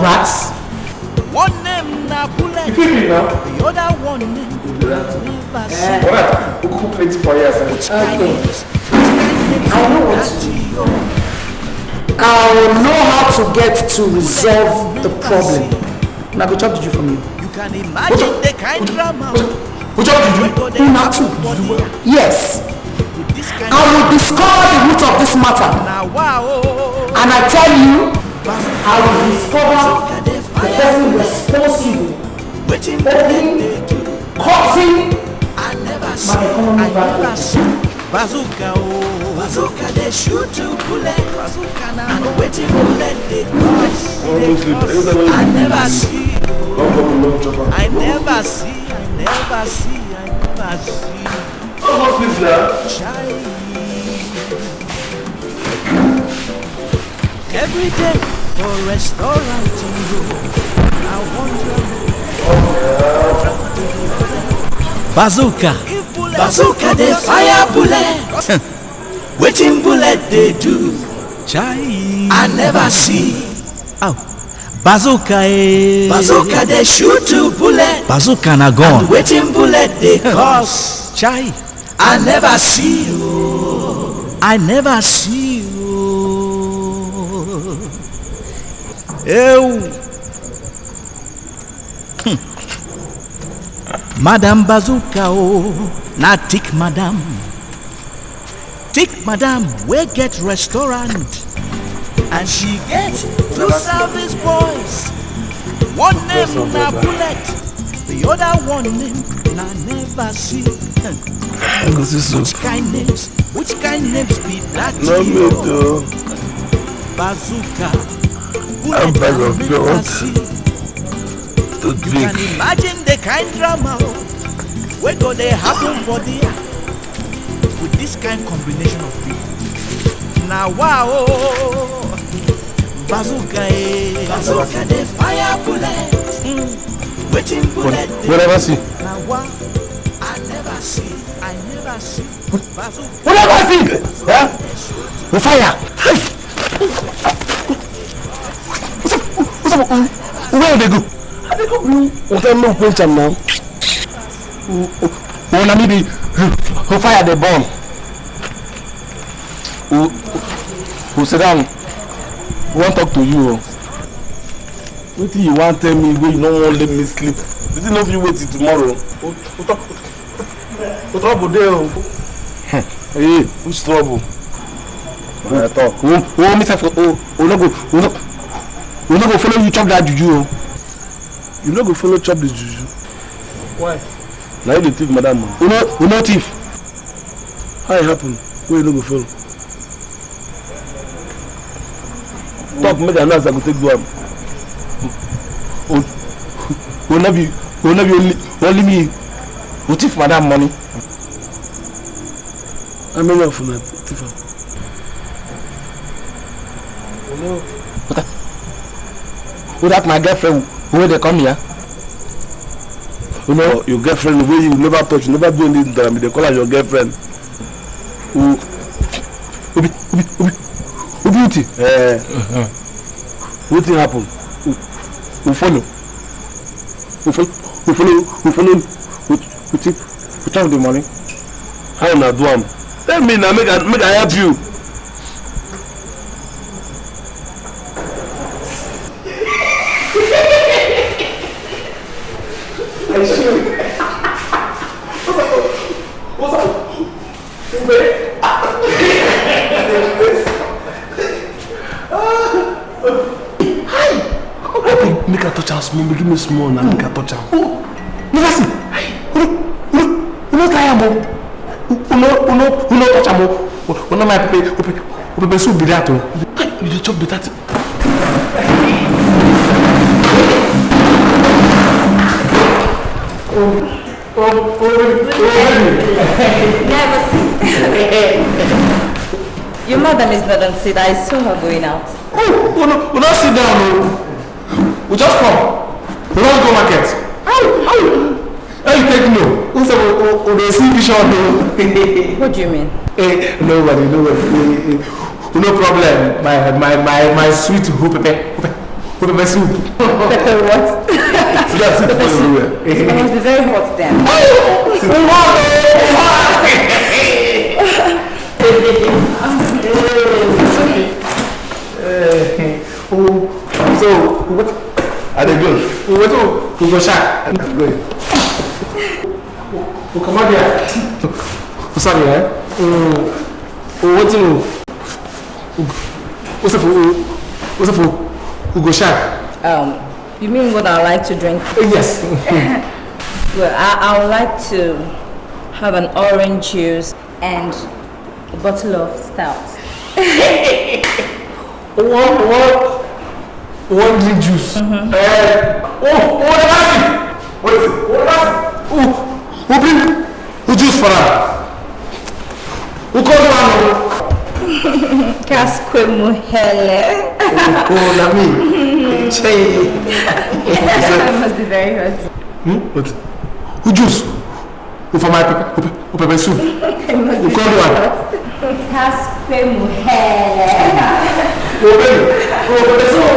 [SPEAKER 1] Rats?
[SPEAKER 5] One name na bullet.
[SPEAKER 2] The
[SPEAKER 5] other one name never see.
[SPEAKER 2] Alright, we'll cook plenty for you.
[SPEAKER 1] Okay. I know what to do. I will know how to get to resolve the problem. Now go chop juju from you.
[SPEAKER 5] You can imagine the kind drama.
[SPEAKER 2] Go chop juju.
[SPEAKER 1] Yes. I will discover the root of this matter. And I tell you, I will discover the person responsible for causing my economy back.
[SPEAKER 5] Bazooka, bazooka, they shoot to bullet. Bazooka, and waiting bullet, they cross. I never see. I never see. Every day for restaurant to go. I wonder. Bazooka. Bazooka they fire bullet. Waiting bullet they do. Chai. I never see. Oh. Bazooka Bazooka they shoot to bullet. Bazooka na gone. And waiting bullet they cause. Chai. I never see you. I never see you. Ew. Madam Bazooka, oh, na tick madam. Tick madam, we get restaurant. And she gets two service boys. One name na bullet, the other one name na never see. Which kind names be that?
[SPEAKER 2] No, me too.
[SPEAKER 5] Bazooka, bullet na never see. You can imagine the kind drama we go they happen for the with this kind combination of people. Now wow, bazooka, bazooka they fire bullet, waiting bullet.
[SPEAKER 2] Whatever see.
[SPEAKER 5] Now wow, I never see. Bazooka.
[SPEAKER 2] Whatever see. Yeah. The fire. What's up? Where they go? What time no point time now? When I maybe who fire the bomb? Who sit down? Who want talk to you? What do you want tell me when you don't want let me sleep? Did you know if you wait till tomorrow? What trouble there? Hey, which trouble? I talk. Oh, Mr. We no go follow you chop that juju. You no go follow chop the juju. Why? Now you the thief, madam. You know thief. How it happen? Where you no go follow? Talk make an answer go take do am. Will not be only me. Who thief madam money? How many of you thief am? Who that my girlfriend? Who they come here? You know your girlfriend, the way you never touch, you never do anything to them. They call her your girlfriend. Who beauty? What thing happen? Who follow? Who take the money? How na do am? Tell me now, make I help you. Make a touch house, mom. Give me small now. Make a touch house. Never see. You know try am. You touch am. You my pepe soup be that. You dey chop the that.
[SPEAKER 9] Never see. Your mother is not on seat. I saw her going out.
[SPEAKER 2] Oh, we not sit down. We just come. We don't go market. How you take no? Who said we see vision?
[SPEAKER 9] What do you mean?
[SPEAKER 2] Nobody. No problem. My sweet hope.
[SPEAKER 4] Pepper soup.
[SPEAKER 9] Pepper what?
[SPEAKER 2] So that's it everywhere.
[SPEAKER 9] It must be very hot then.
[SPEAKER 4] So what?
[SPEAKER 2] Are they good?
[SPEAKER 4] We go shack.
[SPEAKER 2] I'm going.
[SPEAKER 4] We come out here. Sorry, eh? What's the food? We go shack.
[SPEAKER 9] You mean what I like to drink?
[SPEAKER 4] Yes.
[SPEAKER 9] Well, I would like to have an orange juice and a bottle of stout.
[SPEAKER 4] One drink juice. What is it? Who bring who juice for her? Who called you out?
[SPEAKER 9] Casque muhele.
[SPEAKER 4] Nami.
[SPEAKER 9] It must be very hot.
[SPEAKER 4] What? Who juice? Who for my pepper soup? Who called you out?
[SPEAKER 9] Casque muhele.
[SPEAKER 4] Pepper soup.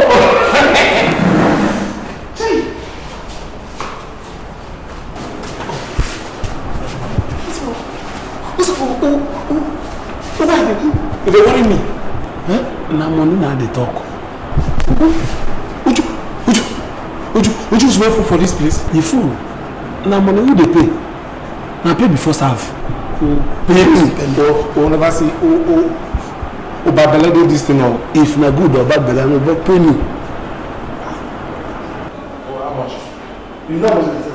[SPEAKER 4] They worry me.
[SPEAKER 2] Now money now they talk.
[SPEAKER 4] Would you swear for this place?
[SPEAKER 2] You fool. Now money who they pay? Now pay before serve.
[SPEAKER 4] Pay me. Oh, never see. Oh, Babele do this thing now.
[SPEAKER 2] If na good or bad, no, but pay me.
[SPEAKER 4] Oh, how much? You know how much it is?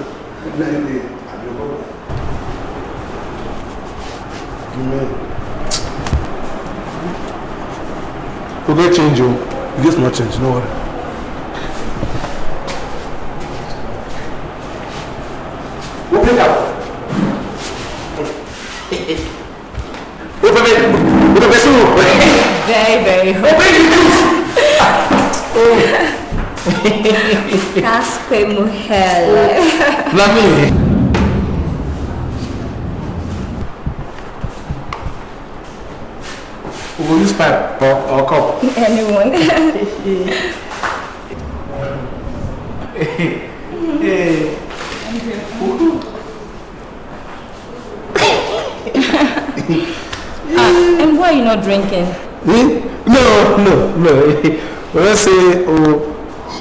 [SPEAKER 4] We get change, you get no change, no worry. Open it up. Open it soup.
[SPEAKER 9] Very, very hot. Casque muhele.
[SPEAKER 4] Let me. Will you pipe or cup?
[SPEAKER 9] Anyone. And why are you not drinking?
[SPEAKER 4] Me? No. Let's say,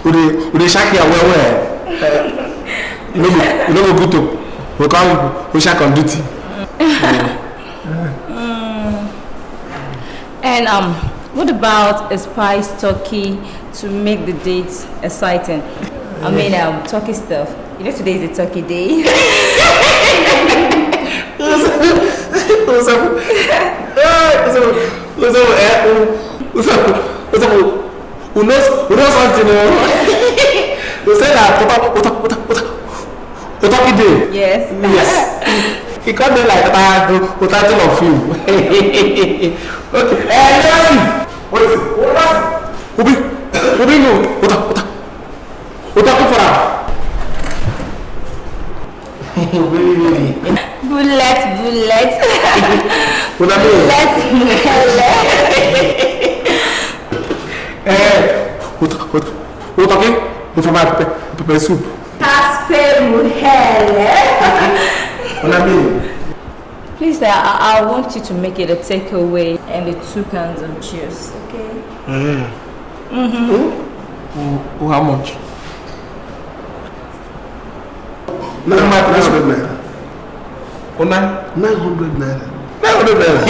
[SPEAKER 4] we shack here where? You know, good to. We shack on duty.
[SPEAKER 9] And what about a spice turkey to make the dates exciting? I mean, turkey stuff. You know, today is a turkey day.
[SPEAKER 4] Who knows something? We say that turkey day.
[SPEAKER 9] Yes.
[SPEAKER 4] He can't be like that without of you. Okay. What is it? Who bring you? What for that? Really.
[SPEAKER 9] Bullet.
[SPEAKER 4] What talking? For my pepper soup.
[SPEAKER 9] Casque muhele. Please, I want you to make it a takeaway and the 2 cans of juice, okay?
[SPEAKER 4] How much?
[SPEAKER 2] 900 naira. 900 naira. 900 naira.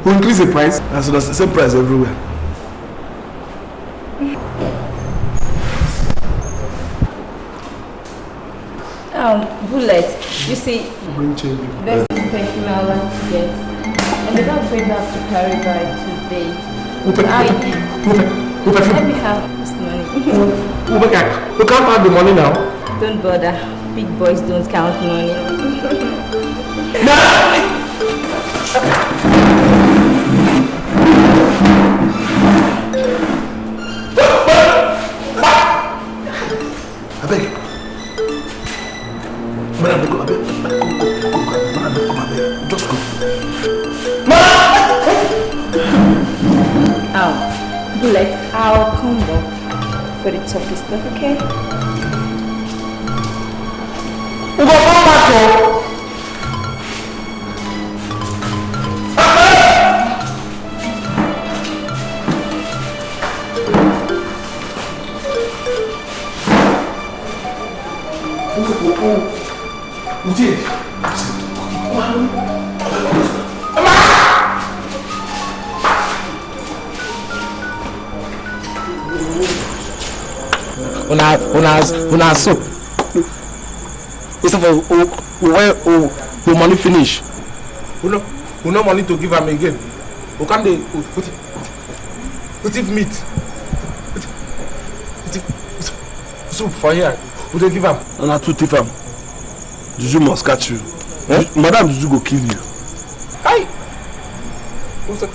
[SPEAKER 4] Who increase the price?
[SPEAKER 2] That's the same price everywhere.
[SPEAKER 9] Bullet, you see, there's this perfume I want to get, and they don't bring up to carry by today. Let me have this money.
[SPEAKER 4] We can't have the money now.
[SPEAKER 9] Don't bother, big boys don't count money.
[SPEAKER 2] I beg. Just go.
[SPEAKER 9] Bullet, I for the topic stuff, okay?
[SPEAKER 2] We go come back, oh.
[SPEAKER 4] Una soup. We money finish. We no money to give am again. We can't dey put it meat. Soup for here. We dey give am.
[SPEAKER 2] Una too thief am. Juju must catch you. Madam Juju go kill you.
[SPEAKER 4] Hi. What's up?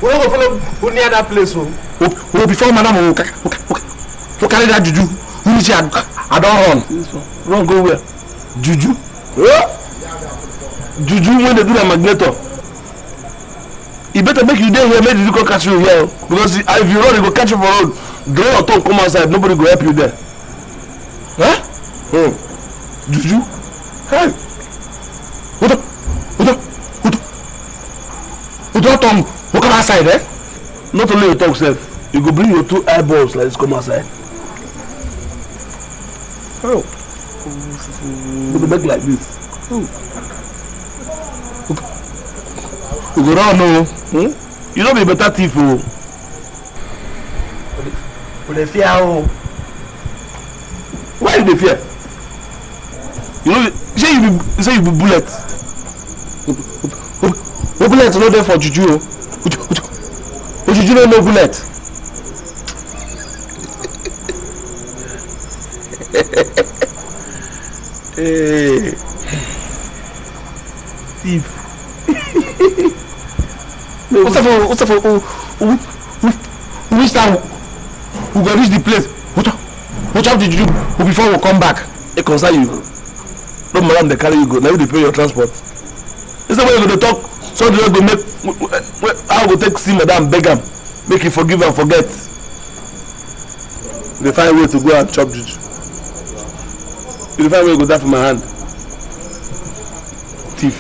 [SPEAKER 4] We don't go follow who near that place. Oh, before madam will carry that juju. Who is here? I don't run.
[SPEAKER 2] Run go where? Juju? Juju when they do the magneto. He better make you there here, make Juju come catch you here. Because if you run, he go catch you for road. Draw your tongue, come outside, nobody go help you there. Huh? Juju? Hey!
[SPEAKER 4] Who don't tongue? Who come outside, eh?
[SPEAKER 2] Not only your tongue, sir. You go bring your 2 eyeballs like this, come outside. Oh. You go make like this. You go run, no. You don't be better thief, oh.
[SPEAKER 4] With the fear, oh.
[SPEAKER 2] Why you dey fear? You know, say you be bullet.
[SPEAKER 4] Bullet no there for juju, oh. Juju no bullet.
[SPEAKER 2] Hey. Thief.
[SPEAKER 4] What's up for which time we go reach the place? Watch out the juju before we come back.
[SPEAKER 2] It concern you. No madam they carry you go. Now you dey pay your transport. Instead when you go to talk, so they go make I go take see madam beg am, make you forgive and forget. They find a way to go and chop juju. You find a way to go die for my hand. Thief.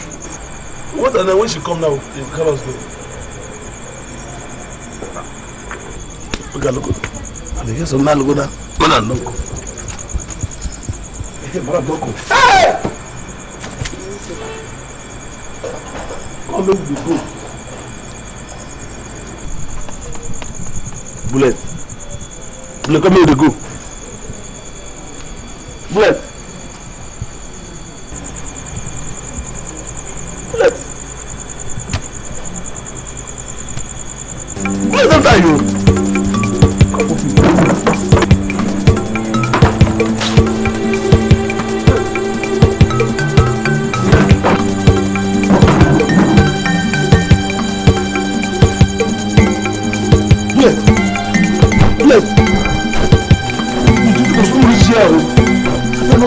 [SPEAKER 2] What and then when she come now, you call us go. We gotta go. And they get some man go down. Man and don't go. Hey, man, don't go. Hey! Come make we go. Bullet, come here, we go. Bullet. Bullet, don't die, you. Come with me.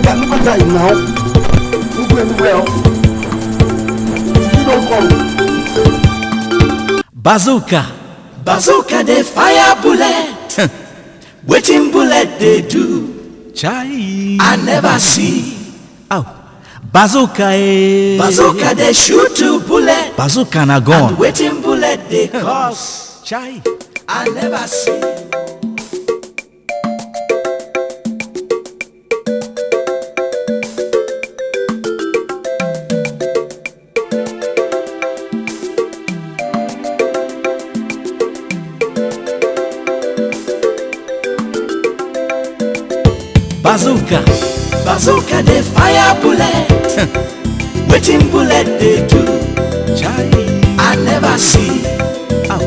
[SPEAKER 2] Never die now. You go anywhere. You don't come.
[SPEAKER 5] Bazooka they fire bullet. Waiting bullet they do.
[SPEAKER 3] Chai.
[SPEAKER 5] I never see.
[SPEAKER 3] Oh. Bazooka
[SPEAKER 5] they shoot 2 bullet.
[SPEAKER 3] Bazooka na gone.
[SPEAKER 5] And waiting bullet they cause.
[SPEAKER 3] Chai.
[SPEAKER 5] I never see. Bazooka they fire bullet. Waiting bullet they do.
[SPEAKER 3] Chai.
[SPEAKER 5] I never see.
[SPEAKER 3] Oh.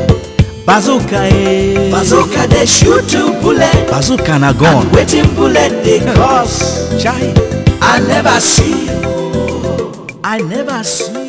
[SPEAKER 3] Bazooka
[SPEAKER 5] they shoot 2 bullet.
[SPEAKER 3] Bazooka na gone.
[SPEAKER 5] And waiting bullet they cause.
[SPEAKER 3] Chai.
[SPEAKER 5] I never see.
[SPEAKER 3] I never see.